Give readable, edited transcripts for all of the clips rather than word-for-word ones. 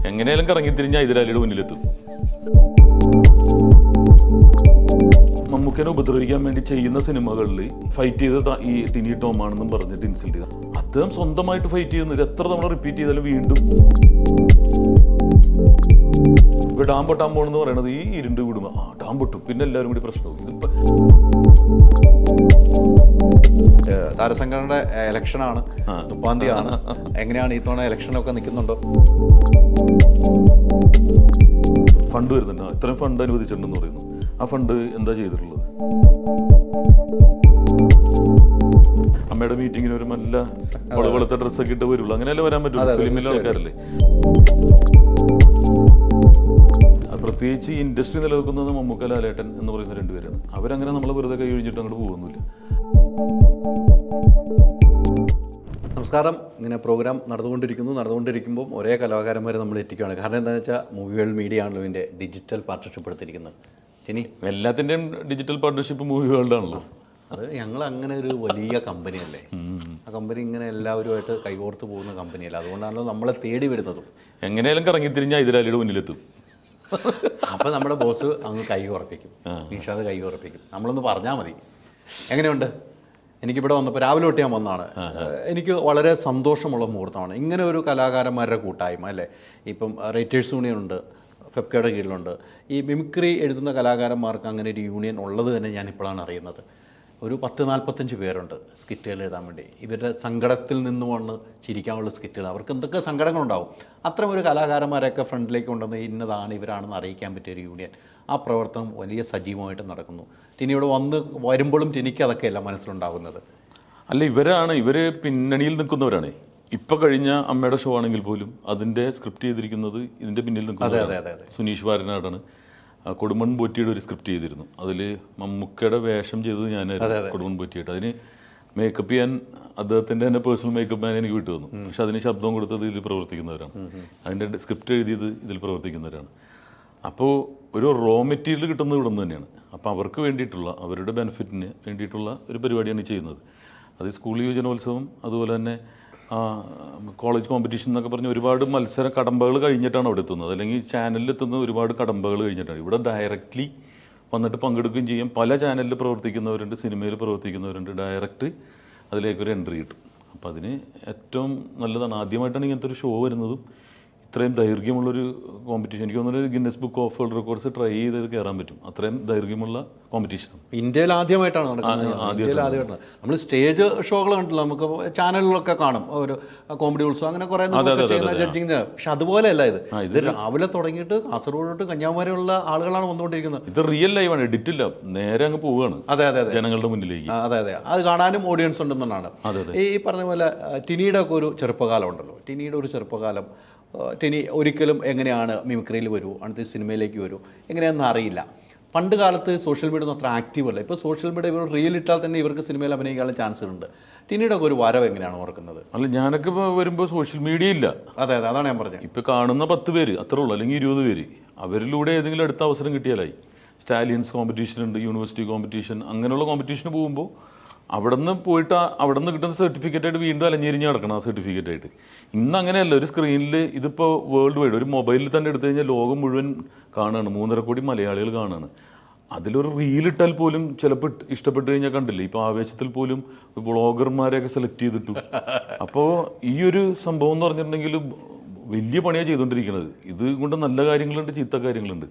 എങ്ങനെയാലും കറങ്ങിത്തിരിഞ്ഞ ഹൈദരാലിയുടെ മുന്നിലെത്തും. മമ്മൂക്കനെ ഉപദ്രവിക്കാൻ വേണ്ടി ചെയ്യുന്ന സിനിമകളിൽ ഫൈറ്റ് ചെയ്ത ഈ ടിനി ടോം ആണെന്നും പറഞ്ഞിട്ട് ഇൻസൾട്ട് ചെയ്ത അദ്ദേഹം സ്വന്തമായിട്ട് ഫൈറ്റ് ചെയ്യുന്നത് എത്ര തവണ റിപ്പീറ്റ് ചെയ്താലും വീണ്ടും ഇപ്പൊ ഡാം പൊട്ടാൻ പോകണമെന്ന് പറയുന്നത് ഈ ഇരുണ്ട് വിടുമ്പോ ഡാം പൊട്ടും, പിന്നെ എല്ലാവരും കൂടി പ്രശ്നവും. ഇതിപ്പോ താരസംഘടനയുടെ ഇലക്ഷനാണ്, 30-ാം തീയതിയാണ്. എങ്ങനെയാണ് ഈ തവണ ഇലക്ഷനൊക്കെ നിൽക്കുന്നുണ്ടോ? ഫണ്ട് വരുന്നുണ്ട്, ഇത്രയും ഫണ്ട് അനുവദിച്ചിട്ടുണ്ടെന്ന് പറയുന്നു. ആ ഫണ്ട് എന്താ ചെയ്തിട്ടുള്ളത്? അമ്മയുടെ മീറ്റിങ്ങിന് ഒരു നല്ല വെളുത്ത ഡ്രസ്സൊക്കെ ഇട്ട് വരുള്ളൂ, അങ്ങനെയല്ലേ വരാൻ പറ്റുള്ളൂ, ഫിലിമിലെ ആൾക്കാരല്ലേ. പ്രത്യേകിച്ച് ഈ ഇൻഡസ്ട്രി നിലനിൽക്കുന്നത് മമ്മൂക്ക, ലാലേട്ടൻ എന്ന് പറയുന്ന രണ്ടുപേരാണ്. അവരങ്ങനെ നമ്മൾ വെറുതെ കൈ ഒഴിഞ്ഞിട്ട് അങ്ങോട്ട് പോകുന്നില്ല. നമസ്കാരം. ഇങ്ങനെ പ്രോഗ്രാം നടന്നുകൊണ്ടിരിക്കുമ്പോൾ ഒരേ കലാകാരന്മാരെ നമ്മൾ എത്തിക്കുകയാണ്. കാരണം എന്താണെന്ന് വെച്ചാൽ മൂവി വേൾഡ് മീഡിയ ആണല്ലോ ഇതിൻ്റെ ഡിജിറ്റൽ പാർട്ട്ണർഷിപ്പ് എടുത്തിരിക്കുന്നത്. ഇനി എല്ലാത്തിൻ്റെയും ഡിജിറ്റൽ പാർട്ട്ണർഷിപ്പ് മൂവി വേൾഡ് ആണല്ലോ. അത് ഞങ്ങൾ അങ്ങനെ ഒരു വലിയ കമ്പനിയല്ലേ, ആ കമ്പനി ഇങ്ങനെ എല്ലാവരുമായിട്ട് കൈകോർത്ത് പോകുന്ന കമ്പനിയല്ല. അതുകൊണ്ടാണല്ലോ നമ്മളെ തേടി വരുന്നതും. എങ്ങനെയാലും കറങ്ങിത്തിരിഞ്ഞ ഹൈദരാലിയുടെ മുന്നിലെത്തും. അപ്പം നമ്മുടെ ബോസ് അങ്ങ് കൈ ഉറപ്പിക്കും, നിഷാദ് കൈ ഉറപ്പിക്കും. നമ്മളൊന്ന് പറഞ്ഞാൽ മതി. എങ്ങനെയുണ്ട്? എനിക്കിവിടെ വന്നപ്പോൾ രാവിലെ തൊട്ട് ഞാൻ വന്നതാണ്. എനിക്ക് വളരെ സന്തോഷമുള്ള മുഹൂർത്തമാണ് ഇങ്ങനെ ഒരു കലാകാരന്മാരുടെ കൂട്ടായ്മ അല്ലേ. ഇപ്പം റൈറ്റേഴ്സ് യൂണിയൻ ഉണ്ട്, ഫെപ്കയുടെ കീഴിലുണ്ട്. ഈ മിമിക്രി എഴുതുന്ന കലാകാരന്മാർക്ക് അങ്ങനെ ഒരു യൂണിയൻ ഉള്ളത് തന്നെ ഞാൻ ഇപ്പോഴാണ് അറിയുന്നത്. ഒരു 10-45 പേരുണ്ട് സ്കിറ്റുകൾ എഴുതാൻ വേണ്ടി. ഇവരുടെ സങ്കടത്തിൽ നിന്ന് വന്ന് ചിരിക്കാനുള്ള സ്കിറ്റുകൾ, അവർക്ക് എന്തൊക്കെ സങ്കടങ്ങളുണ്ടാവും. അത്തരം ഒരു കലാകാരന്മാരെയൊക്കെ ഫ്രണ്ടിലേക്ക് കൊണ്ടുവന്ന് ഇന്നതാണ് ഇവരാണെന്ന് അറിയിക്കാൻ പറ്റിയ ഒരു യൂണിയൻ. ആ പ്രവർത്തനം വലിയ സജീവമായിട്ട് നടക്കുന്നു. ടിനിയോട് വരുമ്പോഴും ടിനിക്ക് അതൊക്കെയല്ല മനസ്സിലുണ്ടാകുന്നത്. അല്ല, ഇവർ പിന്നണിയിൽ നിൽക്കുന്നവരാണ്. ഇപ്പം കഴിഞ്ഞ അമ്മയുടെ ഷോ ആണെങ്കിൽ പോലും അതിൻ്റെ സ്ക്രിപ്റ്റ് ചെയ്തിരിക്കുന്നത് ഇതിൻ്റെ പിന്നിൽ നിൽക്കുന്നത് സുനീഷ് വാരനാടാണ്. കൊടുമൺ പോറ്റിയുടെ ഒരു സ്ക്രിപ്റ്റ് ചെയ്തിരുന്നു. അതിൽ മമ്മൂക്കയുടെ വേഷം ചെയ്തത് ഞാനായിരുന്നു, കൊടുമൺ പോറ്റിയായിട്ട്. അതിന് മേക്കപ്പ് ചെയ്യാൻ അദ്ദേഹത്തിൻ്റെ തന്നെ പേഴ്സണൽ മേക്കപ്പ് മാൻ എനിക്ക് വിട്ടു വന്നു. പക്ഷെ അതിന് ശബ്ദം കൊടുത്തത് ഇതിൽ പ്രവർത്തിക്കുന്നവരാണ്, അതിൻ്റെ സ്ക്രിപ്റ്റ് എഴുതിയത് ഇതിൽ പ്രവർത്തിക്കുന്നവരാണ്. അപ്പോൾ ഒരു റോ മെറ്റീരിയൽ കിട്ടുന്നത് ഇവിടെ നിന്ന് തന്നെയാണ്. അപ്പോൾ അവർക്ക് വേണ്ടിയിട്ടുള്ള, അവരുടെ ബെനിഫിറ്റിന് വേണ്ടിയിട്ടുള്ള ഒരു പരിപാടിയാണ് ചെയ്യുന്നത്. അത് സ്കൂൾ യുവജനോത്സവം, അതുപോലെ തന്നെ കോളേജ് കോമ്പറ്റീഷൻ എന്നൊക്കെ പറഞ്ഞ് ഒരുപാട് മത്സര കടമ്പകൾ കഴിഞ്ഞിട്ടാണ് അവിടെ എത്തുന്നത്. അല്ലെങ്കിൽ ചാനലിൽ എത്തുന്ന ഒരുപാട് കടമ്പകൾ കഴിഞ്ഞിട്ടാണ്. ഇവിടെ ഡയറക്റ്റ്ലി വന്നിട്ട് പങ്കെടുക്കുകയും ചെയ്യും. പല ചാനലിൽ പ്രവർത്തിക്കുന്നവരുണ്ട്, സിനിമയിൽ പ്രവർത്തിക്കുന്നവരുണ്ട്. ഡയറക്റ്റ് അതിലേക്കൊരു എൻട്രി കിട്ടും. അപ്പോൾ അതിന് ഏറ്റവും നല്ലതാണ്. ആദ്യമായിട്ടാണ് ഇങ്ങനത്തെ ഒരു ഷോ വരുന്നതും ഇത്രയും ദൈർഘ്യമുള്ളൊരു കോമ്പറ്റീഷൻ. എനിക്ക് തോന്നുന്നത് Guinness book of world records try ചെയ്ത് കയറാൻ പറ്റും, അത്രയും ദൈർഘ്യമുള്ള കോമ്പറ്റീഷൻ. ഇന്ത്യയിൽ ആദ്യമായിട്ടാണ് നടക്കുന്നത്. നമ്മൾ സ്റ്റേജ് ഷോകൾ കണ്ടില്ല, നമുക്ക് ചാനലുകളൊക്കെ കാണും, ഒരു കോമഡി ഉത്സവം അങ്ങനെ കുറേ ജഡ്ജിങ്. പക്ഷെ അതുപോലെയല്ല ഇത് രാവിലെ തുടങ്ങിയിട്ട് കാസർഗോഡ് തൊട്ട് കന്യാകുമാരിയുള്ള ആളുകളാണ് വന്നുകൊണ്ടിരിക്കുന്നത്. ഇത് റിയൽ ലൈവാണ്, എഡിറ്റ് ഇല്ല, നേരെ അങ്ങ് പോവുകയാണ്. അതെ അതെ ജനങ്ങളുടെ മുന്നിലേക്ക്. അതെ അതെ, അത് കാണാനും ഓഡിയൻസ് ഉണ്ടെന്നാണ്. ഈ പറഞ്ഞ പോലെ ടിനിയുടെ ഒക്കെ ഒരു ചെറുപ്പകാലം ഉണ്ടല്ലോ, ടിനിയുടെ ഒരു ചെറുപ്പകാലം. ടിനി ഒരിക്കലും എങ്ങനെയാണ് മിമിക്രിയിൽ വരൂ, അടുത്ത സിനിമയിലേക്ക് വരൂ, എങ്ങനെയാണെന്ന് അറിയില്ല. പണ്ട് കാലത്ത് സോഷ്യൽ മീഡിയ ഒന്നും അത്ര ആക്റ്റീവ് അല്ല. ഇപ്പോൾ സോഷ്യൽ മീഡിയ ഇവർ റീൽ ഇട്ടാൽ തന്നെ ഇവർക്ക് സിനിമയിൽ അഭിനയിക്കാനുള്ള ചാൻസുകളുണ്ട്. ടിനിയുടെ ഒക്കെ ഒരു വരവ് എങ്ങനെയാണ് ഓർക്കുന്നത്? അല്ല, ഞാനൊക്കെ വരുമ്പോൾ സോഷ്യൽ മീഡിയ ഇല്ല. അതെ അതെ, അതാണ് ഞാൻ പറഞ്ഞത്. ഇപ്പോൾ കാണുന്ന 10 പേര് അത്രേ ഉള്ളൂ, അല്ലെങ്കിൽ 20 പേര്. അവരിലൂടെ ഏതെങ്കിലും അടുത്ത അവസരം കിട്ടിയാലായി. സ്റ്റാലിയൻസ് കോമ്പറ്റീഷൻ ഉണ്ട്, യൂണിവേഴ്സിറ്റി കോമ്പറ്റീഷൻ, അങ്ങനെയുള്ള കോമ്പറ്റീഷന് പോകുമ്പോൾ അവിടെ നിന്ന് പോയിട്ട് അവിടെ നിന്ന് കിട്ടുന്ന സർട്ടിഫിക്കറ്റായിട്ട് വീണ്ടും അലഞ്ഞിരിഞ്ഞ് കിടക്കണം. ആ സർട്ടിഫിക്കറ്റായിട്ട് ഇന്ന് അങ്ങനെയല്ല. ഒരു സ്ക്രീനിൽ ഇതിപ്പോൾ വേൾഡ് വൈഡ് ഒരു മൊബൈലിൽ തന്നെ എടുത്തു കഴിഞ്ഞാൽ ലോകം മുഴുവൻ കാണുകയാണ്. 3.5 കോടി മലയാളികൾ കാണുകയാണ്. അതിലൊരു റീലിട്ടാൽ പോലും ചിലപ്പോൾ ഇഷ്ടപ്പെട്ട് കഴിഞ്ഞാൽ കണ്ടില്ലേ, ഇപ്പോൾ ആവേശത്തിൽ പോലും വ്ളോഗർമാരെയൊക്കെ സെലക്ട് ചെയ്തിട്ടു. അപ്പോൾ ഈ ഒരു സംഭവം എന്ന് പറഞ്ഞിട്ടുണ്ടെങ്കിൽ വലിയ പണിയാണ് ചെയ്തുകൊണ്ടിരിക്കുന്നത്. ഇത് കൊണ്ട് നല്ല കാര്യങ്ങളുണ്ട്, ചീത്ത കാര്യങ്ങളുണ്ട്.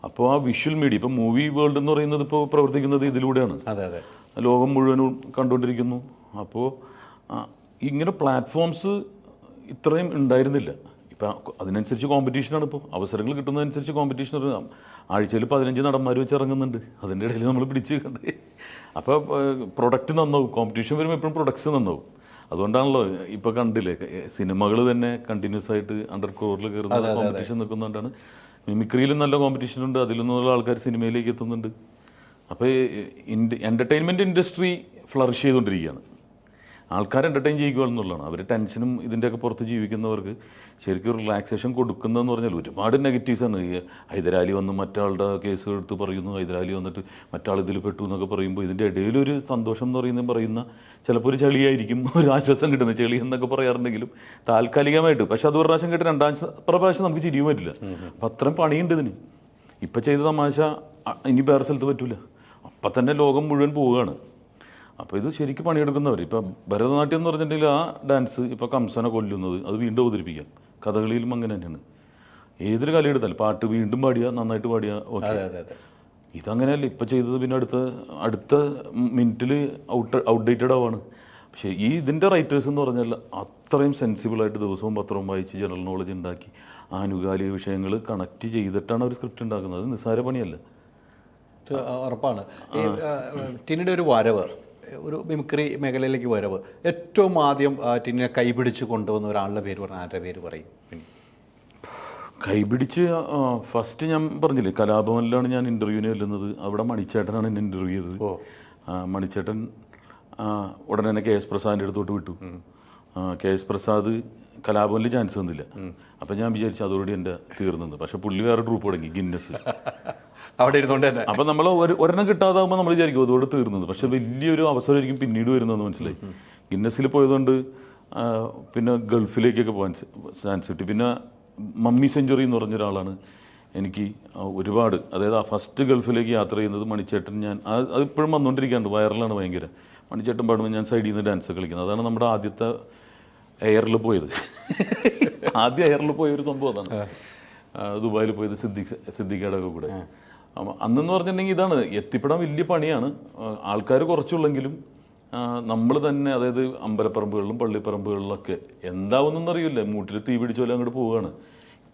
അപ്പോൾ ആ വിഷ്വൽ മീഡിയ, ഇപ്പോൾ മൂവി വേൾഡ് എന്ന് പറയുന്നത് ഇപ്പോൾ പ്രവർത്തിക്കുന്നത് ഇതിലൂടെയാണ്. അതെ അതെ, ലോകം മുഴുവനും കണ്ടുകൊണ്ടിരിക്കുന്നു. അപ്പോൾ ഇങ്ങനെ പ്ലാറ്റ്ഫോംസ് ഇത്രയും ഉണ്ടായിരുന്നില്ല. ഇപ്പം അതിനനുസരിച്ച് കോമ്പറ്റീഷനാണ്. ഇപ്പോൾ അവസരങ്ങൾ കിട്ടുന്നതനുസരിച്ച് കോമ്പറ്റീഷൻ. ആഴ്ചയിൽ 15 നടന്മാർ വെച്ച് ഇറങ്ങുന്നുണ്ട്. അതിൻ്റെ ഇടയിൽ നമ്മൾ പിടിച്ച് കണ്ടേ. അപ്പോൾ പ്രൊഡക്റ്റ് നന്നാവും. കോമ്പറ്റീഷൻ വരുമ്പോൾ എപ്പോഴും പ്രൊഡക്ട്സ് നന്നാവും. അതുകൊണ്ടാണല്ലോ ഇപ്പോൾ കണ്ടില്ലേ, സിനിമകൾ തന്നെ കണ്ടിന്യൂസ് ആയിട്ട് അണ്ടർ കോറിൽ കയറുന്ന കോമ്പറ്റീഷൻ നിൽക്കുന്നതുകൊണ്ടാണ്. മിമിക്രിയിലും നല്ല കോമ്പറ്റീഷൻ ഉണ്ട്, അതിൽ നിന്നുള്ള ആൾക്കാർ സിനിമയിലേക്ക് എത്തുന്നുണ്ട്. അപ്പോൾ എൻ്റർടൈൻമെൻറ്റ് ഇൻഡസ്ട്രി ഫ്ലറിഷ് ചെയ്തുകൊണ്ടിരിക്കുകയാണ്. ആൾക്കാരെ എൻ്റർടൈൻ ചെയ്യുക എന്നുള്ളതാണ്. അവർ ടെൻഷനും ഇതിൻ്റെയൊക്കെ പുറത്ത് ജീവിക്കുന്നവർക്ക് ശരിക്കും റിലാക്സേഷൻ കൊടുക്കുന്നതെന്ന് പറഞ്ഞാൽ ഒരുപാട് നെഗറ്റീവ്സാണ്. ഈ ഹൈദരാലി വന്ന് മറ്റാളുടെ കേസ് എടുത്ത് പറയുന്നു, ഹൈദരാലി വന്നിട്ട് മറ്റാൾ ഇതിൽ പെട്ടു എന്നൊക്കെ പറയുമ്പോൾ ഇതിൻ്റെ ഇടയിലൊരു സന്തോഷം എന്ന് പറയുന്ന ചിലപ്പോൾ ഒരു ചെളിയായിരിക്കും, ഒരു ആശ്വാസം കിട്ടുന്ന ചെളി എന്നൊക്കെ പറയാറുണ്ടെങ്കിലും താൽക്കാലികമായിട്ട്. പക്ഷെ അത് ഒരു പ്രാവശ്യം കേട്ട് രണ്ടാം പ്രാവശ്യം നമുക്ക് ചിരിയും പറ്റില്ല. അപ്പം അത്രയും പണിയുണ്ട് ഇതിന്. ഇപ്പം ചെയ്ത തമാശ ഇനി വേറെ സ്ഥലത്ത് പറ്റൂല, അപ്പം തന്നെ ലോകം മുഴുവൻ പോവുകയാണ്. അപ്പോൾ ഇത് ശരിക്കും പണിയെടുക്കുന്നവർ ഇപ്പം ഭരതനാട്യം എന്ന് പറഞ്ഞിട്ടുണ്ടെങ്കിൽ ആ ഡാൻസ് ഇപ്പോൾ കംസനെ കൊല്ലുന്നത് അത് വീണ്ടും അവതരിപ്പിക്കാം. കഥകളിയിലും അങ്ങനെ തന്നെയാണ്. ഏതൊരു കലയെടുത്താലും പാട്ട് വീണ്ടും പാടിയ നന്നായിട്ട് പാടിയ ഓക്കെ. ഇതങ്ങനെയല്ല ഇപ്പം ചെയ്തത്, പിന്നെ അടുത്ത മിനിറ്റിൽ ഔട്ട്ഡേറ്റഡ് ആവാണ്. പക്ഷേ ഇതിൻ്റെ റൈറ്റേഴ്സ് എന്ന് പറഞ്ഞാൽ അത്രയും സെൻസിബിളായിട്ട് ദിവസവും പത്രവും വായിച്ച് ജനറൽ നോളജ് ഉണ്ടാക്കി ആനുകാലിക വിഷയങ്ങൾ കണക്ട് ചെയ്തിട്ടാണ് അവർ സ്ക്രിപ്റ്റ് ഉണ്ടാക്കുന്നത്. അത് നിസ്സാര പണിയല്ല. ഉറപ്പാണ്. ടിനിയുടെ ഒരു വരവ്, ഒരു മിമിക്രി മേഖലയിലേക്ക് വരവ്, ഏറ്റവും ആദ്യം ടിനിനെ കൈപിടിച്ച് കൊണ്ടുവന്ന ഒരാളുടെ പേര് പറഞ്ഞാൽ ആരുടെ പേര് പറയും? കൈപിടിച്ച് ഫസ്റ്റ് ഞാൻ പറഞ്ഞില്ലേ കലാഭവനിലാണ് ഞാൻ ഇൻ്റർവ്യൂവിന് ചെല്ലുന്നത്. അവിടെ മണിച്ചേട്ടനാണ് എന്നെ ഇൻ്റർവ്യൂ ചെയ്തത്. മണിച്ചേട്ടൻ ഉടനെ തന്നെ കെ എസ് പ്രസാദിൻ്റെ അടുത്തോട്ട് വിട്ടു. കെ എസ് പ്രസാദ് കലാഭവനിൽ ചാൻസ് തന്നില്ല. അപ്പം ഞാൻ വിചാരിച്ചു അതോടുകൂടി എൻ്റെ തീർന്നത്. പക്ഷെ പുള്ളി വേറെ ട്രൂപ്പ് തുടങ്ങി, ഗിന്നസ്. അവിടെ ഇരുന്നുകൊണ്ട് തന്നെ അപ്പം നമ്മൾ ഒരെണ്ണം കിട്ടാതാകുമ്പോൾ നമ്മൾ വിചാരിക്കും അതോട് തീർന്നത്. പക്ഷെ വലിയൊരു അവസരമായിരിക്കും പിന്നീട് വരുന്നതെന്ന് മനസ്സിലായി. ഗിന്നസിൽ പോയതുകൊണ്ട് പിന്നെ ഗൾഫിലേക്കൊക്കെ പോകാൻ ചാൻസ് കിട്ടി. പിന്നെ മമ്മി സെഞ്ചുറി എന്ന് പറഞ്ഞൊരാളാണ് എനിക്ക് ഒരുപാട്, അതായത് ആ ഫസ്റ്റ് ഗൾഫിലേക്ക് യാത്ര ചെയ്യുന്നത് മണിച്ചേട്ടൻ. ഞാൻ അതിപ്പോഴും വന്നുകൊണ്ടിരിക്കാണ്ട്, വൈറലാണ് ഭയങ്കര. മണിച്ചേട്ടൻ പാടുമ്പോൾ ഞാൻ സൈഡിൽ നിന്ന് ഡാൻസ് കളിക്കുന്നത്. അതാണ് നമ്മുടെ ആദ്യത്തെ എയറിൽ പോയത്. ആദ്യം എയറിൽ പോയ ഒരു സംഭവം അതാണ്. ദുബായിൽ പോയത് സിദ്ദിഖയുടെ ഒക്കെ കൂടെ. അന്നെന്ന് പറഞ്ഞിട്ടുണ്ടെങ്കിൽ ഇതാണ്, എത്തിപ്പെടാൻ വലിയ പണിയാണ്. ആൾക്കാർ കുറച്ചുള്ളെങ്കിലും നമ്മൾ തന്നെ, അതായത് അമ്പലപ്പറമ്പുകളിലും പള്ളിപ്പറമ്പുകളിലൊക്കെ എന്താവുന്നൊന്നും അറിയില്ല, മൂട്ടിൽ തീ പിടിച്ചോലെ അങ്ങോട്ട് പോവുകയാണ്.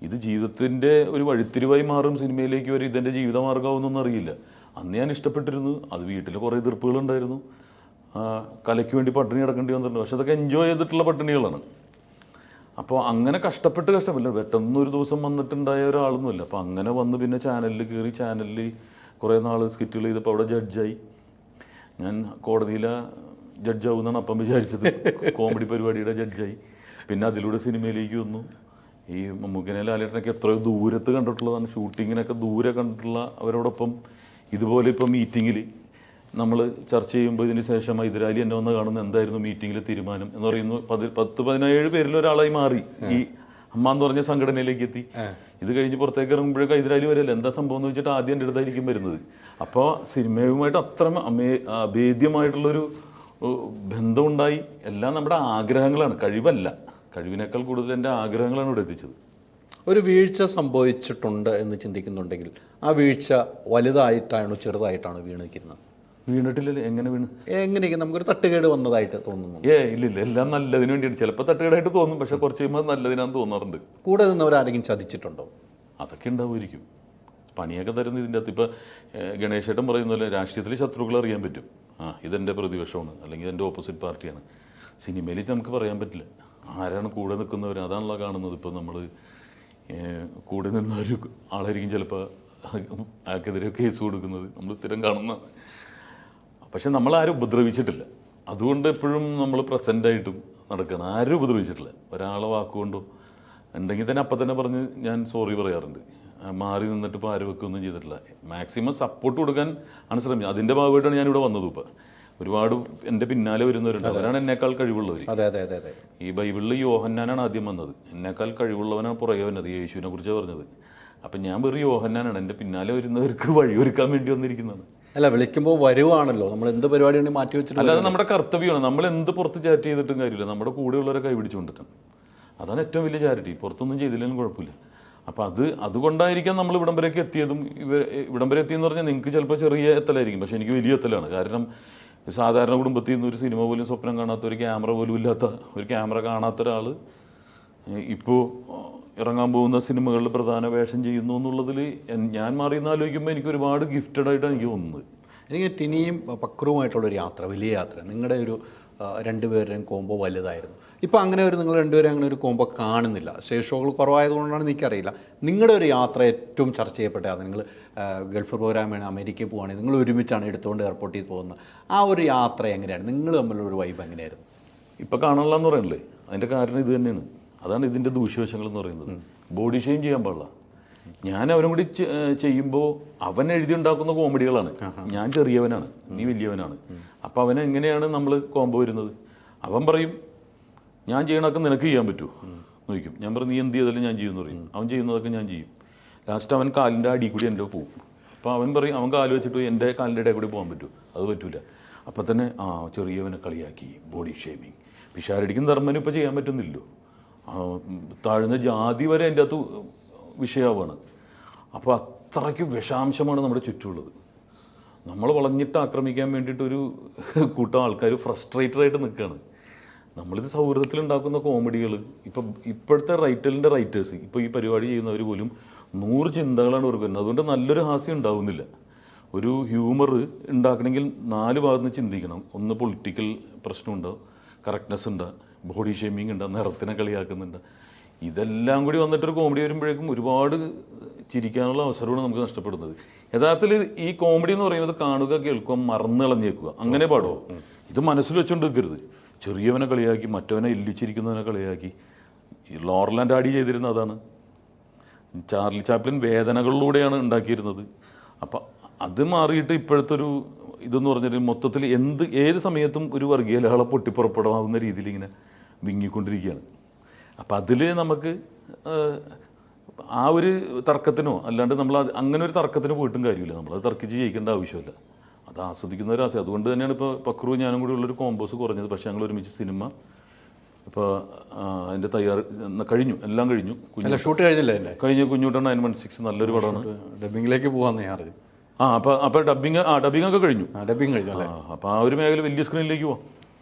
ഇത് ജീവിതത്തിൻ്റെ ഒരു വഴിത്തിരിവായി മാറും, സിനിമയിലേക്ക് വരെ ഇതെൻ്റെ ജീവിതമാർഗ്ഗമാവുന്നൊന്നും അറിയില്ല. അന്ന് ഞാൻ ഇഷ്ടപ്പെട്ടിരുന്നു. അത് വീട്ടിൽ കുറേ എതിർപ്പുകളുണ്ടായിരുന്നു. കലയ്ക്ക് വേണ്ടി പട്ടിണി കിടക്കേണ്ടി വന്നിട്ടുണ്ട്. പക്ഷെ അതൊക്കെ എൻജോയ് ചെയ്തിട്ടുള്ള പട്ടിണികളാണ്. അപ്പോൾ അങ്ങനെ കഷ്ടപ്പെട്ടില്ല. പെട്ടെന്നൊരു ദിവസം വന്നിട്ടുണ്ടായ ഒരാളൊന്നുമില്ല. അപ്പോൾ അങ്ങനെ വന്ന് പിന്നെ ചാനലിൽ കയറി, ചാനലിൽ കുറേ നാൾ സ്കിറ്റുകൾ ചെയ്തപ്പോൾ അവിടെ ജഡ്ജായി. ഞാൻ കോടതിയിലെ ജഡ്ജാവുമെന്നാണ് അപ്പം വിചാരിച്ചത്. കോമഡി പരിപാടിയുടെ ജഡ്ജായി. പിന്നെ അതിലൂടെ സിനിമയിലേക്ക് വന്നു. ഈ മമ്മൂക്കനെ ലാലേട്ടനൊക്കെ എത്രയോ ദൂരത്ത് കണ്ടിട്ടുള്ളതാണ്. ഷൂട്ടിങ്ങിനൊക്കെ ദൂരെ കണ്ടിട്ടുള്ള അവരോടൊപ്പം ഇതുപോലെ ഇപ്പം മീറ്റിങ്ങിൽ നമ്മൾ ചർച്ച ചെയ്യുമ്പോൾ ഇതിന് ശേഷം ഹൈദരാലി എന്നെ വന്ന് കാണുന്ന എന്തായിരുന്നു മീറ്റിങ്ങിൽ തീരുമാനം എന്ന് പറയുന്നു. 10-17 പേരിൽ ഒരാളായി മാറി. ഈ അമ്മ എന്ന് പറഞ്ഞ സംഘടനയിലേക്ക് എത്തി. ഇത് കഴിഞ്ഞ് പുറത്തേക്ക് ഇറങ്ങുമ്പോഴേക്ക് ഹൈദരാലി വരെയല്ല എന്താ സംഭവം എന്ന് വെച്ചിട്ട് ആദ്യം എൻ്റെ അടുത്തായിരിക്കും വരുന്നത്. അപ്പോൾ സിനിമയുമായിട്ട് അത്ര അഭേദ്യമായിട്ടുള്ളൊരു ബന്ധമുണ്ടായി. എല്ലാം നമ്മുടെ ആഗ്രഹങ്ങളാണ്, കഴിവല്ല. കഴിവിനേക്കാൾ കൂടുതൽ എൻ്റെ ആഗ്രഹങ്ങളാണ് ഇവിടെ എത്തിച്ചത്. ഒരു വീഴ്ച സംഭവിച്ചിട്ടുണ്ട് എന്ന് ചിന്തിക്കുന്നുണ്ടെങ്കിൽ ആ വീഴ്ച വലുതായിട്ടാണോ ചെറുതായിട്ടാണോ വീണിരിക്കുന്നത്? വീണിട്ടില്ലല്ലോ. എങ്ങനെ വീണ്? എങ്ങനെയൊക്കെ നമുക്കൊരു തട്ടുകേട് വന്നതായിട്ട് തോന്നുന്നു? ഇല്ലില്ല, എല്ലാം നല്ലതിന് വേണ്ടിയാണ്. ചിലപ്പോൾ തട്ടുകേടായിട്ട് തോന്നും, പക്ഷെ കുറച്ച് കഴിയുമ്പോൾ നല്ലതിനാന്ന് തോന്നാറുണ്ട്. കൂടെ നിന്നവരാരെങ്കിലും ചതിച്ചിട്ടുണ്ടോ? അതൊക്കെ ഉണ്ടാവുമായിരിക്കും. പണിയൊക്കെ തരുന്ന ഇതിൻ്റെ അകത്ത്. ഇപ്പോൾ ഗണേശേട്ടൻ പറയുന്ന പോലെ രാഷ്ട്രീയത്തിൽ ശത്രുക്കൾ അറിയാൻ പറ്റും. ഇതെൻ്റെ പ്രതിപക്ഷമാണ്, അല്ലെങ്കിൽ എൻ്റെ ഓപ്പോസിറ്റ് പാർട്ടിയാണ്. സിനിമയിൽ നമുക്ക് പറയാൻ പറ്റില്ല ആരാണ് കൂടെ നിൽക്കുന്നവർ. അതാണല്ലോ കാണുന്നത്. ഇപ്പോൾ നമ്മൾ കൂടെ നിന്ന ഒരു ആളായിരിക്കും ചിലപ്പോൾ ആൾക്കെതിരെ കേസ് കൊടുക്കുന്നത്, നമ്മൾ സ്ഥിരം കാണുന്ന. പക്ഷെ നമ്മളാരും ഉപദ്രവിച്ചിട്ടില്ല. അതുകൊണ്ട് എപ്പോഴും നമ്മൾ പ്രസൻ്റായിട്ടും നടക്കണം. ആരും ഉപദ്രവിച്ചിട്ടില്ല. ഒരാളെ വാക്കുകൊണ്ടോ ഉണ്ടെങ്കിൽ തന്നെ അപ്പം തന്നെ പറഞ്ഞ് ഞാൻ സോറി പറയാറുണ്ട്. മാറി നിന്നിട്ട് ഇപ്പോൾ ആരും വെക്കുകയൊന്നും ചെയ്തിട്ടില്ല. മാക്സിമം സപ്പോർട്ട് കൊടുക്കാൻ ആണ് ശ്രമിച്ചത്. അതിൻ്റെ ഭാഗമായിട്ടാണ് ഞാനിവിടെ വന്നത്. ഇപ്പോൾ ഒരുപാട് എൻ്റെ പിന്നാലെ വരുന്നവരുണ്ട്. അവരാണ് എന്നേക്കാൾ കഴിവുള്ളവർ. ഈ ബൈബിളിൽ യോഹന്നാനാണ് ആദ്യം വന്നത്. എന്നേക്കാൾ കഴിവുള്ളവനാണ് പുറകെ വന്നത്. യേശുവിനെ കുറിച്ച് പറഞ്ഞത്. അപ്പം ഞാൻ വെറും യോഹന്നാനാണ്. എൻ്റെ പിന്നാലെ വരുന്നവർക്ക് വഴിയൊരുക്കാൻ വേണ്ടി വന്നിരിക്കുന്നത്. അല്ല, വിളിക്കുമ്പോൾ വരുവാണല്ലോ. നമ്മൾ എന്ത് പരിപാടിയാണ് മാറ്റി വെച്ചിട്ട്? അല്ലാതെ നമ്മുടെ കർത്തവ്യമാണ്. നമ്മൾ എന്ത് പുറത്ത് ചാറ്റ് ചെയ്തിട്ടും കാര്യമില്ല. നമ്മുടെ കൂടെയുള്ളവരെ കൈപിടിച്ചുകൊണ്ടിട്ടാണ്. അതാണ് ഏറ്റവും വലിയ ചാരിറ്റി. പുറത്തൊന്നും ചെയ്തില്ലെങ്കിലും കുഴപ്പമില്ല. അപ്പോൾ അതുകൊണ്ടായിരിക്കാം നമ്മൾ ഇവിടം വരെയൊക്കെ എത്തിയതും. ഇവിടം വരെ എത്തിയെന്ന് പറഞ്ഞാൽ നിങ്ങൾക്ക് ചിലപ്പോൾ ചെറിയ എത്തലായിരിക്കും, പക്ഷേ എനിക്ക് വലിയ എത്തലാണ്. കാരണം സാധാരണ കുടുംബത്തിൽ നിന്ന് ഒരു സിനിമ പോലും സ്വപ്നം കാണാത്ത, ഒരു ക്യാമറ പോലും ഇല്ലാത്ത, ഒരു ക്യാമറ കാണാത്ത ഒരാൾ ഇപ്പോൾ ഇറങ്ങാൻ പോകുന്ന സിനിമകളിൽ പ്രധാന വേഷം ചെയ്യുന്നു എന്നുള്ളതിൽ ഞാൻ മാറിയെന്ന് ആലോചിക്കുമ്പോൾ എനിക്ക് ഒരുപാട് ഗിഫ്റ്റഡ് ആയിട്ടാണ് എനിക്ക് തോന്നുന്നത്. എനിക്ക് ടിനിയും പക്രുവുമായിട്ടുള്ളൊരു യാത്ര, വലിയ യാത്ര, നിങ്ങളുടെ ഒരു രണ്ടുപേരുടെയും കോംബോ വലുതായിരുന്നു. ഇപ്പോൾ അങ്ങനെ ഒരു നിങ്ങൾ രണ്ടുപേരും അങ്ങനെ ഒരു കോംബോ കാണുന്നില്ല. സ്റ്റേജ് ഷോകൾ കുറവായതുകൊണ്ടാണ് എനിക്കറിയില്ല. നിങ്ങളുടെ ഒരു യാത്ര ഏറ്റവും ചർച്ച ചെയ്യപ്പെട്ടതാണ്. നിങ്ങൾ ഗൾഫ് പ്രോഗ്രാമാണ്, അമേരിക്കയിൽ പോവുകയാണെങ്കിൽ നിങ്ങൾ ഒരുമിച്ചാണ് എടുത്തുകൊണ്ട് എയർപോർട്ടിൽ പോകുന്നത്. ആ ഒരു യാത്ര എങ്ങനെയാണ്? നിങ്ങൾ തമ്മിലുള്ള ഒരു വൈബ് എങ്ങനെയായിരുന്നു? ഇപ്പം കാണാനുള്ള എന്ന് പറയണില്ലേ, അതിൻ്റെ കാരണം ഇത് തന്നെയാണ്. അതാണ് ഇതിൻ്റെ ദൂഷ്യവശങ്ങൾ എന്ന് പറയുന്നത്. ബോഡി ഷെയിം ചെയ്യാൻ പാടില്ല. ഞാൻ അവനും കൂടി ചെയ്യുമ്പോൾ അവൻ എഴുതി ഉണ്ടാക്കുന്ന കോമഡികളാണ്. ഞാൻ ചെറിയവനാണ്, നീ വലിയവനാണ്. അപ്പോൾ അവനെ എങ്ങനെയാണ് നമ്മൾ കോംബോ വരുന്നത്? അവൻ പറയും ഞാൻ ചെയ്യണതൊക്കെ നിനക്ക് ചെയ്യാൻ പറ്റുമോ നോക്കും. ഞാൻ പറയും നീ എന്ത് ചെയ്താലും ഞാൻ ചെയ്യുമെന്ന് പറയും. അവൻ ചെയ്യുന്നതൊക്കെ ഞാൻ ചെയ്യും. ലാസ്റ്റ് അവൻ കാലിൻ്റെ അടി കൂടി എൻ്റെ പോകും. അപ്പോൾ അവൻ പറയും അവൻ കാല് വെച്ചിട്ട് എൻ്റെ കാലിൻ്റെ ഇടയിൽ കൂടി പോകാൻ പറ്റുമോ? അത് പറ്റൂല. അപ്പം തന്നെ ചെറിയവനെ കളിയാക്കി, ബോഡി ഷേമിങ്. പിഷാരടിക്കും ധർമ്മനും ഇപ്പോൾ ചെയ്യാൻ പറ്റുന്നില്ലല്ലോ. താഴ്ന്ന ജാതി വരെ എൻ്റെ അകത്ത് വിഷയമാണ്. അപ്പോൾ അത്രയ്ക്ക് വിഷാംശമാണ് നമ്മുടെ ചുറ്റുമുള്ളത്. നമ്മൾ വളഞ്ഞിട്ട് ആക്രമിക്കാൻ വേണ്ടിയിട്ടൊരു കൂട്ടം ആൾക്കാർ ഫ്രസ്ട്രേറ്റഡായിട്ട് നിൽക്കുകയാണ്. നമ്മളിത് സൗഹൃദത്തിലുണ്ടാക്കുന്ന കോമഡികൾ ഇപ്പോഴത്തെ റൈറ്റലിൻ്റെ റൈറ്റേഴ്സ് ഇപ്പോൾ ഈ പരിപാടി ചെയ്യുന്നവർ പോലും 100 ചിന്തകളാണ് ഓർക്കുന്നത്. അതുകൊണ്ട് നല്ലൊരു ഹാസ്യം ഉണ്ടാവുന്നില്ല. ഒരു ഹ്യൂമർ ഉണ്ടാക്കണമെങ്കിൽ 4 ഭാഗത്ത് നിന്ന് ചിന്തിക്കണം. ഒന്ന് പൊളിറ്റിക്കൽ പ്രശ്നമുണ്ടോ, കറക്റ്റ്നെസ് ഉണ്ടോ, ബോഡി ഷേമിങ് ഉണ്ടോ, നിറത്തിനെ കളിയാക്കുന്നുണ്ട്. ഇതെല്ലാം കൂടി വന്നിട്ടൊരു കോമഡി വരുമ്പോഴേക്കും ഒരുപാട് ചിരിക്കാനുള്ള അവസരമാണ് നമുക്ക് നഷ്ടപ്പെടുന്നത്. യഥാർത്ഥത്തിൽ ഈ കോമഡി എന്ന് പറയുന്നത് കാണുക, കേൾക്കുക, മറന്നു കളഞ്ഞേക്കുക, അങ്ങനെ പാടുമോ? ഇത് മനസ്സിൽ വെച്ചുകൊണ്ട് നിൽക്കരുത്. ചെറിയവനെ കളിയാക്കി, മറ്റവനെ എല്ലിച്ചിരിക്കുന്നവനെ കളിയാക്കി. ലോറൽ ആൻഡ് ആർഡി ചെയ്തിരുന്ന അതാണ്. ചാർലി ചാപ്ലിൻ വേദനകളിലൂടെയാണ് ഉണ്ടാക്കിയിരുന്നത്. അപ്പം അത് മാറിയിട്ട് ഇപ്പോഴത്തെ ഒരു ഇതെന്ന് പറഞ്ഞിട്ട് മൊത്തത്തിൽ ഏത് സമയത്തും ഒരു വർഗീയ ലഹള പൊട്ടിപ്പുറപ്പെടാവുന്ന രീതിയിൽ ഇങ്ങനെ വിങ്ങിക്കൊണ്ടിരിക്കുകയാണ്. അപ്പം അതിൽ നമുക്ക് ആ ഒരു തർക്കത്തിനോ അല്ലാണ്ട് നമ്മൾ അങ്ങനെ ഒരു തർക്കത്തിന് പോയിട്ടും കാര്യമില്ല. നമ്മളത് തർക്കിച്ച് ജയിക്കേണ്ട ആവശ്യമില്ല. അത് ആസ്വദിക്കുന്നവരാശം. അതുകൊണ്ട് തന്നെയാണ് ഇപ്പോൾ പക്രു ഞാനും കൂടി ഉള്ളൊരു കോമ്പോസ് കുറഞ്ഞത്. പക്ഷേ ഞങ്ങൾ ഒരുമിച്ച് സിനിമ ഇപ്പോൾ അതിൻ്റെ കഴിഞ്ഞു, എല്ലാം കഴിഞ്ഞു. ഷൂട്ട് കഴിഞ്ഞില്ല എൻ്റെ കുഞ്ഞൂട്ടൻ 916 നല്ലൊരു പടമാണ്. ഡബിങ്ങിലേക്ക് പോകാമെന്ന് ഞാൻ അറിഞ്ഞു. അപ്പോൾ ഡബിങ് ഒക്കെ കഴിഞ്ഞു. ഡബിങ് കഴിഞ്ഞു അല്ലേ? അപ്പോൾ ആ ഒരു മേഖല വലിയ സ്ക്രീനിലേക്ക് പോവാം.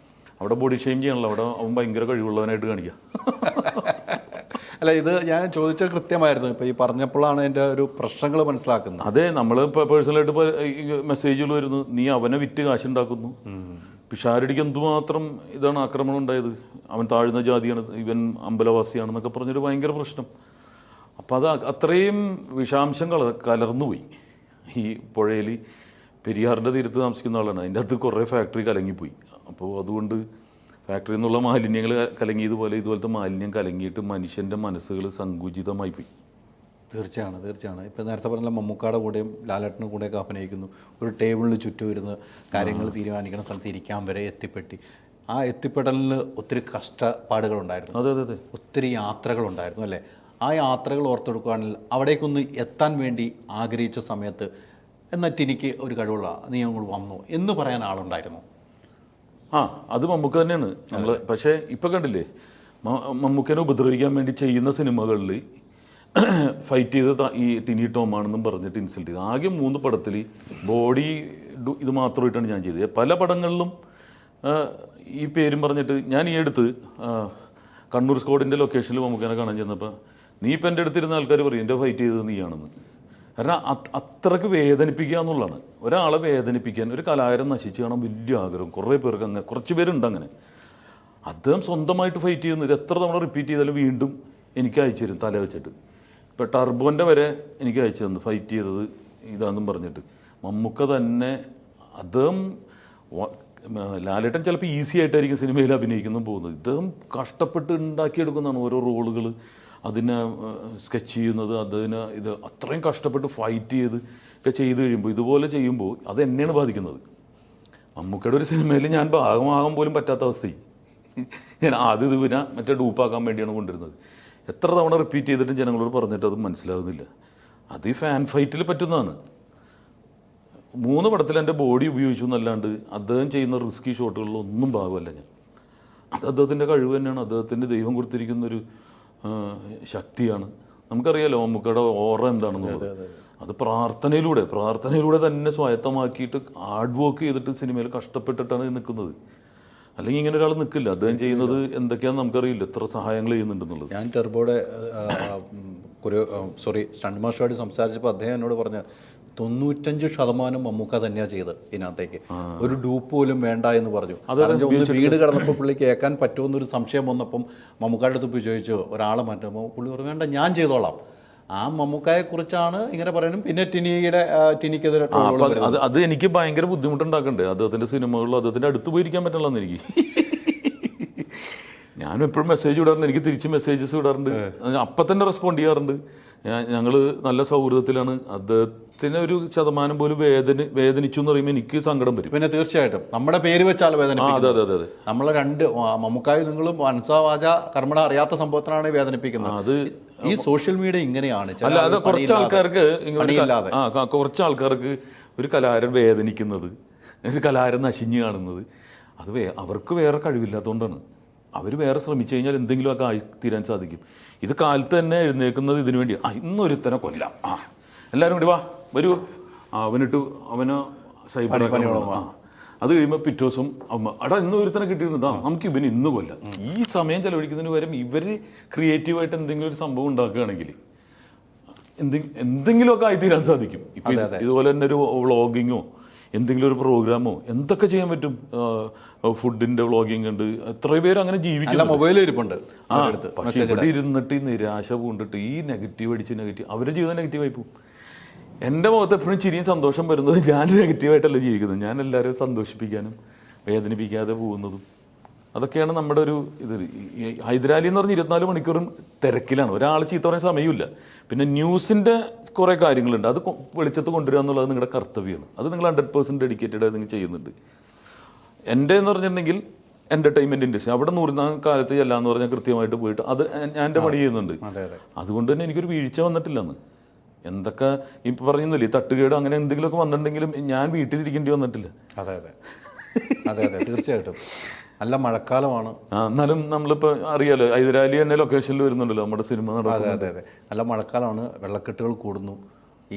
അവിടെ ബോഡി ഷെയിം ചെയ്യണല്ലോ, അവിടെ അവൻ ഭയങ്കര കഴിവുള്ളവനായിട്ട് കാണിക്കുക. അല്ല, ഇത് ഞാൻ ചോദിച്ചത് കൃത്യമായിരുന്നു. ഇപ്പോൾ ഈ പറഞ്ഞപ്പോഴാണ് എൻ്റെ ഒരു പ്രശ്നങ്ങൾ മനസ്സിലാക്കുന്നത്. അതെ, നമ്മൾ ഇപ്പോൾ പേഴ്സണലായിട്ട് ഇപ്പോൾ മെസ്സേജുകൾ വരുന്നു, നീ അവനെ വിറ്റ് കാശുണ്ടാക്കുന്നു. പിഷാരടിക്ക് എന്തുമാത്രം ഇതാണ് ആക്രമണം ഉണ്ടായത്, അവൻ താഴ്ന്ന ജാതിയാണ്, ഇവൻ അമ്പലവാസിയാണെന്നൊക്കെ പറഞ്ഞൊരു ഭയങ്കര പ്രശ്നം. അപ്പം അത് അത്രയും വിഷാംശം കലർന്നുപോയി. ഈ പുഴയിൽ പെരിയാറിൻ്റെ തീരത്ത് താമസിക്കുന്ന ആളാണ്. അതിൻ്റെ അകത്ത് കുറേ ഫാക്ടറി കലങ്ങിപ്പോയി. അപ്പോൾ അതുകൊണ്ട് ഫാക്ടറിയിൽ നിന്നുള്ള മാലിന്യങ്ങൾ കലങ്ങിയതുപോലെ ഇതുപോലത്തെ മാലിന്യം കലങ്ങിയിട്ട് മനുഷ്യൻ്റെ മനസ്സുകൾ സങ്കുചിതമായി പോയി. തീർച്ചയാണ്. ഇപ്പം നേരത്തെ പറഞ്ഞ മമ്മൂക്കാടെ കൂടെയും ലാലേട്ടൻ്റെ കൂടെയൊക്കെ അഭിനയിക്കുന്നു. ഒരു ടേബിളിന് ചുറ്റും ഇരുന്ന് കാര്യങ്ങൾ തീരുമാനിക്കുന്ന സ്ഥലത്ത് ഇരിക്കാൻ വരെ എത്തിപ്പെട്ടി. ആ എത്തിപ്പെടലിന് ഒത്തിരി കഷ്ടപ്പാടുകളുണ്ടായിരുന്നു. അതെ. ഒത്തിരി യാത്രകളുണ്ടായിരുന്നു അല്ലേ? ആ യാത്രകൾ ഓർത്തെടുക്കുകയാണെങ്കിൽ അവിടേക്കൊന്ന് എത്താൻ വേണ്ടി ആഗ്രഹിച്ച സമയത്ത് എന്നാൽ ടിനിക്ക് ഒരു കഴിവുള്ള നീ അങ്ങോട്ട് വന്നു എന്ന് പറയാൻ ആളുണ്ടായിരുന്നു. അത് മമ്മൂക്ക തന്നെയാണ് നമ്മൾ. പക്ഷേ ഇപ്പം കണ്ടില്ലേ, മമ്മൂക്കനെ ഉപദ്രവിക്കാൻ വേണ്ടി ചെയ്യുന്ന സിനിമകളിൽ ഫൈറ്റ് ചെയ്ത് ഈ ടിനി ടോമാണെന്നും പറഞ്ഞിട്ട് ഇൻസൾട്ട് ചെയ്ത് ആകെ 3 പടത്തിൽ ബോഡി ഇത് മാത്രമായിട്ടാണ് ഞാൻ ചെയ്തത്. പല പടങ്ങളിലും ഈ പേരും പറഞ്ഞിട്ട് ഞാൻ ഈ അടുത്ത് കണ്ണൂർ സ്ക്വാഡിൻ്റെ ലൊക്കേഷനിൽ മമ്മൂക്കനെ കാണാൻ ചെന്നപ്പോൾ നീ ഇപ്പം എൻ്റെ അടുത്തിരുന്ന ആൾക്കാർ പറയും എൻ്റെ ഫൈറ്റ് ചെയ്തത് നീയാണെന്ന്. കാരണം അത്രയ്ക്ക് വേദനിപ്പിക്കുക എന്നുള്ളതാണ്. ഒരാളെ വേദനിപ്പിക്കാൻ, ഒരു കലാകാരൻ നശിച്ച് കാണാൻ വലിയ ആഗ്രഹം കുറേ പേർക്ക്, അങ്ങനെ കുറച്ച് പേരുണ്ട് അങ്ങനെ. അദ്ദേഹം സ്വന്തമായിട്ട് ഫൈറ്റ് ചെയ്യുന്നത് എത്ര തവണ റിപ്പീറ്റ് ചെയ്താലും വീണ്ടും എനിക്ക് അയച്ചു തരും തല വെച്ചിട്ട്. ഇപ്പോൾ ടർബോൻ്റെ വരെ എനിക്ക് അയച്ചു തന്നു ഫൈറ്റ് ചെയ്തത് ഇതാണെന്നും പറഞ്ഞിട്ട്. മമ്മൂക്ക തന്നെ അദ്ദേഹം ലാലേട്ടൻ ചിലപ്പോൾ ഈസി ആയിട്ടായിരിക്കും സിനിമയിൽ അഭിനയിക്കുന്നു പോകുന്നത്. ഇദ്ദേഹം കഷ്ടപ്പെട്ട് ഉണ്ടാക്കിയെടുക്കുന്നതാണ് ഓരോ റോളുകൾ, അതിനെ സ്കെച്ച് ചെയ്യുന്നത്, ഇത് അത്രയും കഷ്ടപ്പെട്ട് ഫൈറ്റ് ഒക്കെ ചെയ്ത് കഴിയുമ്പോൾ ഇതുപോലെ ചെയ്യുമ്പോൾ അത് എന്നെയാണ് ബാധിക്കുന്നത്. മമ്മൂക്കയുടെ ഒരു സിനിമയിൽ ഞാൻ ഭാഗമാകാൻ പോലും പറ്റാത്ത അവസ്ഥയായി. ഞാൻ ആദ്യം ഇതിനെ മറ്റേ ഡൂപ്പാക്കാൻ വേണ്ടിയാണ് കൊണ്ടുവരുന്നത്. എത്ര തവണ റിപ്പീറ്റ് ചെയ്തിട്ടും ജനങ്ങളോട് പറഞ്ഞിട്ട് അത് മനസ്സിലാകുന്നില്ല. അത് ഈ ഫാൻ ഫൈറ്റിൽ പറ്റുന്നതാണ്. 3 പടത്തിൽ എൻ്റെ ബോഡി ഉപയോഗിച്ചു എന്നല്ലാണ്ട് അദ്ദേഹം ചെയ്യുന്ന റിസ്കി ഷോട്ടുകളിലൊന്നും ഭാഗമല്ല ഞാൻ. അത് അദ്ദേഹത്തിൻ്റെ കഴിവ് തന്നെയാണ്. അദ്ദേഹത്തിൻ്റെ ദൈവം കൊടുത്തിരിക്കുന്നൊരു ശക്തിയാണ്. നമുക്കറിയാലോ മമ്മൂക്കയുടെ ഓറ എന്താണെന്നുള്ളത്. അത് പ്രാർത്ഥനയിലൂടെ തന്നെ സ്വായത്തമാക്കിയിട്ട് ഹാർഡ് വർക്ക് ചെയ്തിട്ട് സിനിമയിൽ കഷ്ടപ്പെട്ടിട്ടാണ് നിൽക്കുന്നത്. അല്ലെങ്കിൽ ഇങ്ങനെ ഒരാൾ നിൽക്കില്ല. അദ്ദേഹം ചെയ്യുന്നത് എന്തൊക്കെയാണെന്ന് നമുക്കറിയില്ല, എത്ര സഹായങ്ങൾ ചെയ്യുന്നുണ്ടെന്നുള്ളത്. ഞാൻ ടെർബോയുടെ സ്റ്റണ്ട് മാസ്റ്ററുമായിട്ട് സംസാരിച്ചപ്പോൾ അദ്ദേഹം എന്നോട് പറഞ്ഞ 95% മമ്മൂക്ക തന്നെയാണ് ചെയ്തത്. ഇതിനകത്തേക്ക് ഒരു ഡൂപ്പ് പോലും വേണ്ട എന്ന് പറഞ്ഞു. വീട് കിടന്നപ്പോൾ പുള്ളി കേൾക്കാൻ പറ്റുമെന്നൊരു സംശയം വന്നപ്പം മമ്മൂക്കാരുടെ അടുത്ത് പോയി ചോദിച്ചു ഒരാളെ മാറ്റുമ്പോൾ പുള്ളി പറഞ്ഞു വേണ്ട ഞാൻ ചെയ്തോളാം. ആ മമ്മൂക്കായെ കുറിച്ചാണ് ഇങ്ങനെ പറയുന്നത്. പിന്നെ ടിനിക്കെതിരെ അത് എനിക്ക് ഭയങ്കര ബുദ്ധിമുട്ടുണ്ടാക്കണ്ടേ. അദ്ദേഹത്തിന്റെ സിനിമകളിലും അദ്ദേഹത്തിന്റെ അടുത്ത് പോയിരിക്കാൻ പറ്റില്ലെന്ന് എനിക്ക്. ഞാനും എപ്പോഴും മെസ്സേജ് വിടാറുണ്ട്, എനിക്ക് തിരിച്ച് മെസ്സേജസ് വിടാറുണ്ട്, അപ്പം തന്നെ റെസ്പോണ്ട് ചെയ്യാറുണ്ട്. ഞങ്ങൾ നല്ല സൗഹൃദത്തിലാണ്. അദ്ദേഹത്തിന് ഒരു ശതമാനം പോലും വേദനിച്ചു എന്ന് പറയുമ്പോൾ എനിക്ക് സങ്കടം വരും. പിന്നെ തീർച്ചയായിട്ടും നമ്മുടെ പേര് വെച്ചാൽ വേദന. അതെ അതെ അതെ. നമ്മളെ രണ്ട് മമ്മൂക്കായും നിങ്ങളും മനസ്സാവാച കർമ്മണ അറിയാത്ത സംഭവത്തിനാണ് വേദനിപ്പിക്കുന്നത്. അത് ഈ സോഷ്യൽ മീഡിയ ഇങ്ങനെയാണ്. അല്ല, അത് കുറച്ച് ആൾക്കാർക്ക് കുറച്ച് ആൾക്കാർക്ക് ഒരു കലാകാരൻ വേദനിക്കുന്നത്, ഒരു കലാകാരൻ നശിഞ്ഞു കാണുന്നത്, അത് അവർക്ക് വേറെ കഴിവില്ലാത്തതുകൊണ്ടാണ്. അവർ വേറെ ശ്രമിച്ചു കഴിഞ്ഞാൽ എന്തെങ്കിലുമൊക്കെ ആയിത്തീരാൻ സാധിക്കും. ഇത് കാലത്ത് തന്നെ എഴുന്നേൽക്കുന്നത് ഇതിനു വേണ്ടി. ഇന്നൊരുത്തനെ കൊല്ലാം, എല്ലാവരും കൂടി വാ വരൂ, അവന് സൈബർ അത് കഴിയുമ്പോൾ പിറ്റേ ദിവസം ഇന്ന് ഒരുത്തനെ കിട്ടിയിരുന്നതാ, നമുക്ക് ഇവന് ഇന്ന് കൊല്ലാം. ഈ സമയം ചെലവഴിക്കുന്നതിന് പകരം ഇവർ ക്രിയേറ്റീവായിട്ട് എന്തെങ്കിലും ഒരു സംഭവം ഉണ്ടാക്കുകയാണെങ്കിൽ എന്തെങ്കിലുമൊക്കെ ആയിത്തീരാൻ സാധിക്കും. ഇപ്പം ഇതുപോലെ തന്നെ ഒരു വ്ളോഗിങ്ങോ എന്തെങ്കിലും ഒരു പ്രോഗ്രാമോ എന്തൊക്കെ ചെയ്യാൻ പറ്റും. ഫുഡിന്റെ വ്ളോഗിങ് ഉണ്ട്, എത്ര പേര് അങ്ങനെ ജീവിക്കും. മൊബൈൽ ഇരിപ്പുണ്ട്. പക്ഷെ ഇവിടെ ഇരുന്നിട്ട് ഈ നിരാശ പൂണ്ടിട്ട് ഈ നെഗറ്റീവ് അടിച്ച് അവരുടെ ജീവിതം നെഗറ്റീവായി പോകും. എൻ്റെ മുഖത്ത് എപ്പോഴും ചിരിയും സന്തോഷം വരുന്നത് ഞാൻ നെഗറ്റീവായിട്ടല്ല ജീവിക്കുന്നത്. ഞാൻ എല്ലാവരെയും സന്തോഷിപ്പിക്കാനും വേദനിപ്പിക്കാതെ പോകുന്നതും അതൊക്കെയാണ് നമ്മുടെ ഒരു ഇത്. ഹൈദരാലി എന്ന് പറഞ്ഞാൽ 24 മണിക്കൂറും തിരക്കിലാണ്. ഒരാൾ ചീത്ത പറയാൻ സമയമില്ല. പിന്നെ ന്യൂസിൻ്റെ കുറേ കാര്യങ്ങളുണ്ട്, അത് വെളിച്ചത്ത് കൊണ്ടുവരിക എന്നുള്ളത് നിങ്ങളുടെ കർത്തവ്യമാണ്. അത് നിങ്ങൾ 100% ഡെഡിക്കേറ്റഡ് ആയി നിങ്ങൾ ചെയ്യുന്നുണ്ട്. എൻ്റെ എന്ന് പറഞ്ഞിട്ടുണ്ടെങ്കിൽ എൻ്റർടൈൻമെൻറ്റ് ഇൻഡസ്ട്രി, അവിടെ 100 കാലത്ത് ചെല്ലാന്ന് പറഞ്ഞാൽ കൃത്യമായിട്ട് പോയിട്ട് അത് ഞാൻ എൻ്റെ പണി ചെയ്യുന്നുണ്ട്. അതുകൊണ്ട് തന്നെ എനിക്കൊരു വീഴ്ച വന്നിട്ടില്ലെന്ന്. എന്തൊക്കെ ഇപ്പം പറയുന്നില്ലേ തട്ടുകേട് അങ്ങനെ എന്തെങ്കിലുമൊക്കെ വന്നിട്ടുണ്ടെങ്കിലും ഞാൻ വീട്ടിലിരിക്കേണ്ടി വന്നിട്ടില്ല. അതെ അതെ അതെ അതെ തീർച്ചയായിട്ടും. നല്ല മഴക്കാലമാണ്. എന്നാലും നമ്മളിപ്പോൾ അറിയാലോ, ഹൈദരാലി തന്നെ ലൊക്കേഷനിൽ വരുന്നുണ്ടല്ലോ നമ്മുടെ സിനിമ. അതെ അതെ അതെ നല്ല മഴക്കാലമാണ്, വെള്ളക്കെട്ടുകൾ കൂടുന്നു.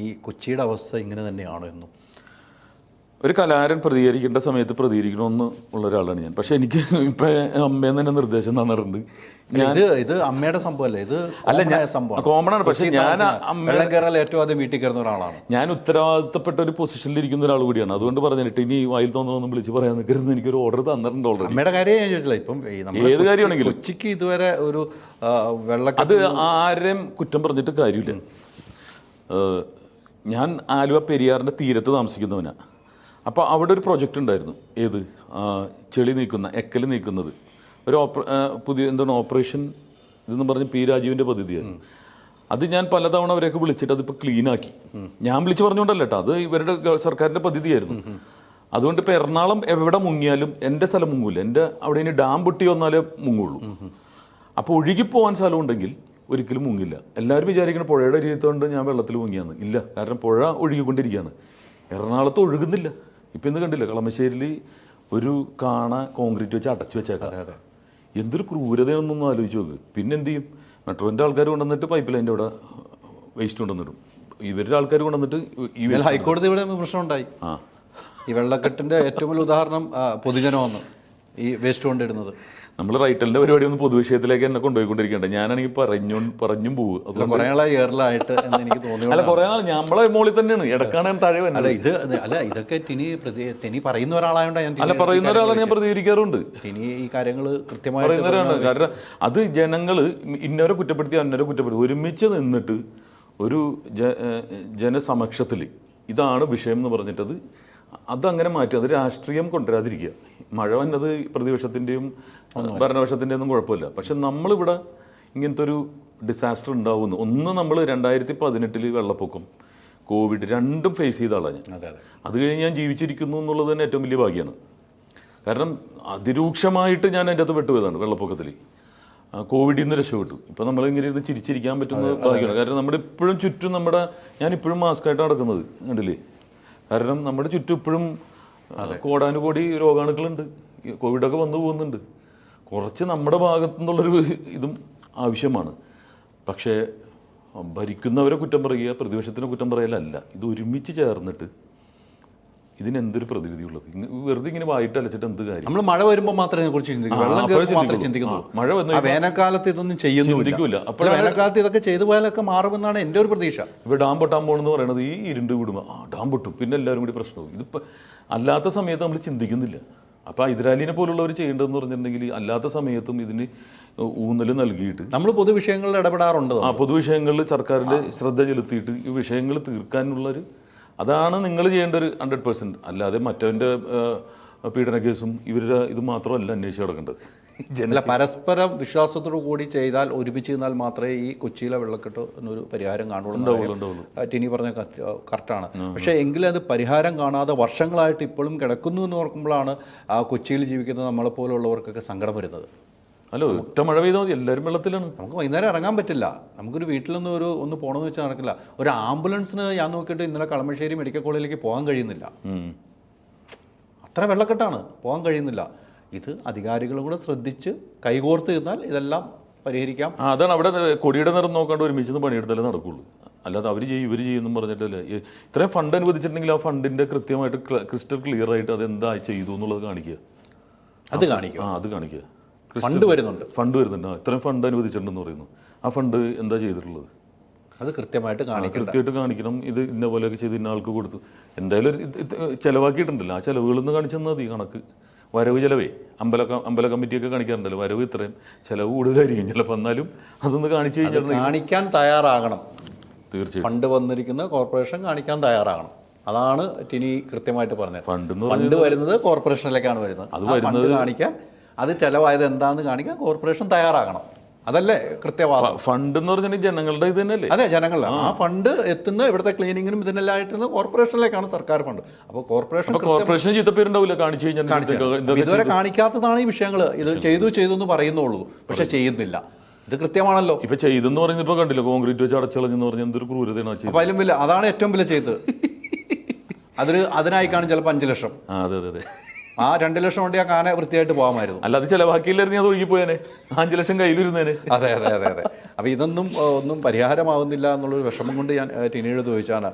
ഈ കൊച്ചിയുടെ അവസ്ഥ ഇങ്ങനെ തന്നെയാണോ എന്നും. ഒരു കലാകാരൻ പ്രതികരിക്കേണ്ട സമയത്ത് പ്രതികരിക്കണമെന്ന് ഉള്ള ഒരാളാണ് ഞാൻ. പക്ഷെ എനിക്ക് ഇപ്പം അമ്മയെന്ന് തന്നെ നിർദ്ദേശം തന്നിട്ടുണ്ട്. ഇത് അമ്മയുടെ സംഭവമല്ലേ, ഇത് സംഭവം കോമൺ ആണ്. പക്ഷെ ഞാൻ വെള്ളം കയറാൻ ഏറ്റവും ആദ്യം വീട്ടിൽ കയറുന്ന ഒരാളാണ്. ഞാൻ ഉത്തരവാദിത്തപ്പെട്ട ഒരു പൊസിഷനിൽ ഇരിക്കുന്ന ഒരാൾ കൂടിയാണ്. അതുകൊണ്ട് പറഞ്ഞിട്ട് ഇനി വായിൽ തോന്നുന്നു വിളിച്ച് പറയാൻ നിൽക്കരുത്. എനിക്കൊരു ഓർഡർ തന്നിട്ടുണ്ട് ഓൾറെഡി. അമ്മയുടെ കാര്യം ഞാൻ ചോദിച്ചില്ല. ഇപ്പം ഏത് കാര്യമാണെങ്കിലും ഉച്ചയ്ക്ക് ഇതുവരെ ഒരു അത് ആരെയും കുറ്റം പറഞ്ഞിട്ട് കാര്യമില്ല. ഞാൻ ആലുവ പെരിയാറിൻ്റെ തീരത്ത് താമസിക്കുന്നവനാണ്. അപ്പോൾ അവിടെ ഒരു പ്രൊജക്റ്റ് ഉണ്ടായിരുന്നു. ഏത് ചെളി നീക്കുന്ന എക്കൽ നീക്കുന്നത് ഒരു പുതിയ എന്താണ് ഓപ്പറേഷൻ ഇതെന്ന് പറഞ്ഞ് പി രാജീവിൻ്റെ പദ്ധതിയായിരുന്നു. അത് ഞാൻ പലതവണ അവരെയൊക്കെ വിളിച്ചിട്ട് അതിപ്പോൾ ക്ലീനാക്കി. ഞാൻ വിളിച്ച് പറഞ്ഞുകൊണ്ടല്ല കേട്ടോ, അത് ഇവരുടെ സർക്കാരിൻ്റെ പദ്ധതിയായിരുന്നു. അതുകൊണ്ട് ഇപ്പോൾ എറണാകുളം എവിടെ മുങ്ങിയാലും എൻ്റെ സ്ഥലം മുങ്ങൂല. എൻ്റെ അവിടെ ഇനി ഡാം പൊട്ടി വന്നാലേ മുങ്ങുള്ളൂ. അപ്പോൾ ഒഴുകിപ്പോകാൻ സ്ഥലം ഉണ്ടെങ്കിൽ ഒരിക്കലും മുങ്ങില്ല. എല്ലാവരും വിചാരിക്കണം പുഴയുടെ രീതിത്തോണ്ട് ഞാൻ വെള്ളത്തിൽ മുങ്ങിയാന്ന്. ഇല്ല, കാരണം പുഴ ഒഴുകിക്കൊണ്ടിരിക്കുകയാണ്. എറണാകുളത്ത് ഒഴുകുന്നില്ല. ഇപ്പം ഇന്ന് കണ്ടില്ല, കളമശ്ശേരിയിൽ ഒരു കാണ കോൺക്രീറ്റ് വെച്ച് അടച്ചു വെച്ചേക്കാം. എന്തൊരു ക്രൂരതയൊന്നൊന്നും ആലോചിച്ച് നോക്ക്. പിന്നെ എന്ത് ചെയ്യും? മെട്രോൻ്റെ ആൾക്കാർ കൊണ്ടുവന്നിട്ട് പൈപ്പ് ലൈൻ്റെ അവിടെ വേസ്റ്റ് കൊണ്ടുവന്നിടും. ഇവരുടെ ആൾക്കാർ കൊണ്ടുവന്നിട്ട് ഹൈക്കോടതി ഇവിടെ പ്രശ്നമുണ്ടായി. ഈ വെള്ളക്കെട്ടിൻ്റെ ഏറ്റവും വലിയ ഉദാഹരണം പൊതുജനമാണ് ഈ വേസ്റ്റ് കൊണ്ടിടുന്നത്. നമ്മൾ റൈറ്റലിൻ്റെ പരിപാടി ഒന്ന് പൊതുവിഷയത്തിലേക്ക് എന്നെ കൊണ്ടുപോയിക്കൊണ്ടിരിക്കണ്ട. ഞാനാണെങ്കിൽ പറഞ്ഞും പോകും. കുറേ ഇയറിലായിട്ട് എനിക്ക് തോന്നി. അല്ല, കുറേ നാൾ നമ്മളെ മോളിൽ തന്നെയാണ്, ഇടക്കാണ് താഴെ അല്ല ഇത് അല്ല ഇതൊക്കെ ടെനി പറയുന്ന ഒരാളായോണ്ടാണ് ഞാൻ. അല്ല, പറയുന്ന ഒരാളെ ഞാൻ പ്രതികരിക്കാറുണ്ട്. ഇനി ഈ കാര്യങ്ങൾ കൃത്യമായി പറയുന്നവരാണ്. കാരണം അത് ജനങ്ങൾ ഇന്നവരെ കുറ്റപ്പെടുത്തി അന്നവരെ കുറ്റപ്പെടുത്തി ഒരുമിച്ച് നിന്നിട്ട് ഒരു ജനസമക്ഷത്തിൽ ഇതാണ് വിഷയം എന്ന് പറഞ്ഞിട്ടത് അതങ്ങനെ മാറ്റി, അത് രാഷ്ട്രീയം കൊണ്ടുവരാതിരിക്കുക. മഴ വന്നത് പ്രതിപക്ഷത്തിൻ്റെയും ഭരണപക്ഷത്തിൻ്റെ ഒന്നും കുഴപ്പമില്ല. പക്ഷെ നമ്മളിവിടെ ഇങ്ങനത്തെ ഒരു ഡിസാസ്റ്റർ ഉണ്ടാവുന്നു. ഒന്ന് നമ്മൾ 2018 വെള്ളപ്പൊക്കം, കോവിഡ് രണ്ടും ഫേസ് ചെയ്ത ആളാണ് ഞാൻ. അത് കഴിഞ്ഞ് ഞാൻ ജീവിച്ചിരിക്കുന്നു എന്നുള്ളത് തന്നെ ഏറ്റവും വലിയ ഭാഗ്യമാണ്. കാരണം അതിരൂക്ഷമായിട്ട് ഞാൻ അതിൻ്റെ അകത്ത് പെട്ടുപോയതാണ് വെള്ളപ്പൊക്കത്തിൽ. കോവിഡിൽ നിന്ന് രക്ഷപ്പെട്ടു. ഇപ്പം നമ്മളിങ്ങനെ ഇരുന്ന് ചിരിച്ചിരിക്കാൻ പറ്റുന്ന ഭാഗ്യമാണ്. കാരണം നമ്മുടെ ഇപ്പോഴും ചുറ്റും ഞാനിപ്പോഴും മാസ്കായിട്ട് നടക്കുന്നത് കണ്ടില്ലേ. കാരണം നമ്മുടെ ചുറ്റും ഇപ്പോഴും കോടാനുകോടി രോഗാണുക്കളുണ്ട്. കോവിഡൊക്കെ വന്നു പോകുന്നുണ്ട്. കുറച്ച് നമ്മുടെ ഭാഗത്തു നിന്നുള്ളൊരു ഇതും ആവശ്യമാണ്. പക്ഷേ ഭരിക്കുന്നവരെ കുറ്റം പറയുക, പ്രതിപക്ഷത്തിന് കുറ്റം പറയലല്ല. ഇത് ഒരുമിച്ച് ചേർന്നിട്ട് ഇതിനെന്തൊരു പ്രതിവിധിയുള്ളത്? വെറുതെ ഇങ്ങനെ വായിട്ട് അലച്ചിട്ട് എന്ത് കാര്യം? നമ്മൾ മഴ വരുമ്പോൾ മാത്രമേ കുറിച്ച് ചിന്തിക്കുന്നുള്ളൂ. മഴ വന്നു വേനൽക്കാലത്ത് ഇതൊന്നും ചെയ്യുന്നില്ല. അപ്പോൾ വേനൽക്കാലത്ത് ഇതൊക്കെ ചെയ്തു പോയാലൊക്കെ മാറുമെന്നാണ് എൻ്റെ ഒരു പ്രതീക്ഷ. ഇപ്പോൾ ഡാം പൊട്ടാൻ പോകണമെന്ന് പറയുന്നത് ഈ ഇരുണ്ട് കൂടുമ്പോൾ ഡാം പൊട്ടും, പിന്നെ എല്ലാവരും കൂടി പ്രശ്നവും. ഇതിപ്പോൾ അല്ലാത്ത സമയത്ത് നമ്മൾ ചിന്തിക്കുന്നില്ല. അപ്പോൾ ഹൈദരാലിനെ പോലുള്ളവർ ചെയ്യേണ്ടതെന്ന് പറഞ്ഞിട്ടുണ്ടെങ്കിൽ അല്ലാത്ത സമയത്തും ഇതിന് ഊന്നൽ നൽകിയിട്ട് നമ്മൾ പൊതുവിഷയങ്ങളിൽ ഇടപെടാറുണ്ട്. പൊതുവിഷയങ്ങളിൽ സർക്കാരിൻ്റെ ശ്രദ്ധ ചെലുത്തിയിട്ട് ഈ വിഷയങ്ങൾ തീർക്കാനുള്ളൊരു അതാണ് നിങ്ങൾ ചെയ്യേണ്ട ഒരു 100%. അല്ലാതെ മറ്റവൻ്റെ പീഡന കേസും ഇവരുടെ ഇത് മാത്രമല്ല അന്വേഷിച്ച് കിടക്കേണ്ടത്. അല്ല, പരസ്പരം വിശ്വാസത്തോടു കൂടി ചെയ്താൽ, ഒരുമിച്ച് നിന്നാൽ മാത്രമേ ഈ കൊച്ചിയിലെ വെള്ളക്കെട്ട് എന്നൊരു പരിഹാരം കാണുള്ളൂ. ടിനി പറഞ്ഞ കറക്റ്റാണ്. പക്ഷേ എങ്കിലും അത് പരിഹാരം കാണാതെ വർഷങ്ങളായിട്ട് ഇപ്പോഴും കിടക്കുന്നു എന്ന് ഓർക്കുമ്പോഴാണ് ആ കൊച്ചിയിൽ ജീവിക്കുന്ന നമ്മളെപ്പോലുള്ളവർക്കൊക്കെ സങ്കടം വരുന്നത്. അല്ല, ഒറ്റ മഴ പെയ്താൽ മതി, എല്ലാവരും വെള്ളത്തിലാണ്. നമുക്ക് വൈകുന്നേരം ഇറങ്ങാൻ പറ്റില്ല. നമുക്കൊരു വീട്ടിലൊന്നും ഒന്ന് പോകണമെന്ന് വെച്ചാൽ നടക്കില്ല. ഒരു ആംബുലൻസിന് ഞാൻ നോക്കിയിട്ട് ഇന്നലെ കളമശ്ശേരി മെഡിക്കൽ കോളേജിലേക്ക് പോകാൻ കഴിയുന്നില്ല. അത്ര വെള്ളക്കെട്ടാണ്, പോകാൻ കഴിയുന്നില്ല. ഇത് അധികാരികളും കൂടെ ശ്രദ്ധിച്ച് കൈകോർത്ത് നിന്നാൽ ഇതെല്ലാം പരിഹരിക്കാം. അതാണ് അവിടെ കൊടിയുടെ നിറം നോക്കാണ്ട് ഒരുമിച്ച് പണിയെടുത്താലേ നടക്കുള്ളൂ. അല്ലാതെ അവർ ചെയ്യും ഇവർ ചെയ്യുമെന്നും പറഞ്ഞിട്ടല്ലേ. ഇത്രയും ഫണ്ട് അനുവദിച്ചിട്ടുണ്ടെങ്കിൽ ആ ഫണ്ടിന്റെ കൃത്യമായിട്ട് ക്രിസ്റ്റൽ ക്ലിയർ ആയിട്ട് അതെന്താ ചെയ്തു എന്നുള്ളത് കാണിക്കുക. അത് കാണിക്കുക. അത് കാണിക്കുക. ഫണ്ട് വരുന്നുണ്ട്. ഇത്രയും ഫണ്ട് അനുവദിച്ചിട്ടുണ്ടെന്ന് പറയുന്നു. ആ ഫണ്ട് എന്താ ചെയ്തിട്ടുള്ളത്? അത് കൃത്യമായിട്ട് കാണിക്കണം. ഇത് ഇന്ന പോലെയൊക്കെ ചെയ്ത് ഇന്ന ആൾക്ക് കൊടുത്തു. എന്തായാലും ചിലവാക്കിയിട്ടുണ്ടല്ലോ, ആ ചിലവുകളൊന്ന് കാണിച്ചെന്നാൽ മതി. കണക്ക് വരവ് ചിലവേ അമ്പല കമ്മിറ്റിയൊക്കെ കാണിക്കാറുണ്ടല്ലോ, വരവ് ഇത്രയും ചിലവ് കൂടുതലായിരിക്കും ചിലപ്പോൾ, എന്നാലും അതൊന്ന് കാണിച്ചു കഴിഞ്ഞാൽ കാണിക്കാൻ തയ്യാറാകണം. തീർച്ചയായും ഫണ്ട് വന്നിരിക്കുന്ന കോർപ്പറേഷൻ കാണിക്കാൻ തയ്യാറാകണം. അതാണ് ടിനി കൃത്യമായിട്ട് പറഞ്ഞത്. ഫണ്ട് വരുന്നത് കോർപ്പറേഷനിലേക്കാണ് വരുന്നത്. അത് കാണിക്കാൻ, അത് ചെലവായത് എന്താണെന്ന് കാണിക്കാൻ കോർപ്പറേഷൻ തയ്യാറാകണം. അതല്ലേ കൃത്യവാദം? ഫണ്ട് എന്ന് പറഞ്ഞാൽ ജനങ്ങളുടെ ഇത് തന്നെയല്ലേ? അതെ, ജനങ്ങളുടെ ആ ഫണ്ട് എത്തുന്ന ഇവിടുത്തെ ക്ലീനിങ്ങിനും ഇതിനെല്ലാം ആയിട്ട് കോർപ്പറേഷനിലേക്കാണ് സർക്കാർ ഫണ്ട്. അപ്പോൾ കോർപ്പറേഷൻ ചീത്തപ്പേരുണ്ടാവില്ല കാണിച്ചു കഴിഞ്ഞാൽ. ഇതുവരെ കാണിക്കാത്തതാണ് ഈ വിഷയങ്ങൾ. ഇത് ചെയ്തു എന്ന് പറയുന്നുള്ളൂ, പക്ഷെ ചെയ്യുന്നില്ല. ഇത് കൃത്യമാണല്ലോ. ഇപ്പൊ ചെയ്തെന്ന് പറയുന്നത് ഇപ്പൊ കണ്ടില്ല, കോൺക്രീറ്റ് വെച്ച് അടച്ചളഞ്ഞെന്ന് പറഞ്ഞാൽ എന്തൊരു ക്രൂരതയാണ്. അപ്പൊ അതിലും വലിയ, അതാണ് ഏറ്റവും വലിയ ചെയ്ത്. അതിനായി കാണും ചിലപ്പോൾ 5 ലക്ഷം. അതെ അതെ അതെ. ആ 2 ലക്ഷം കൊണ്ട് ആ കാന വൃത്തിയായിട്ട് പോകാമായിരുന്നു. അല്ല, അത് ചിലവാക്കിയില്ലായിരുന്നു, അത് ഒഴുകി പോയേനെ. 5 ലക്ഷം കയ്യിലിരുന്നേനെ. അതെ അതെ അതെ അതെ. അപ്പൊ ഇതൊന്നും ഒന്നും പരിഹാരമാവുന്നില്ല എന്നുള്ളൊരു വിഷമം കൊണ്ട് ഞാൻ ടിനിയോട് ചോദിച്ചാണ്.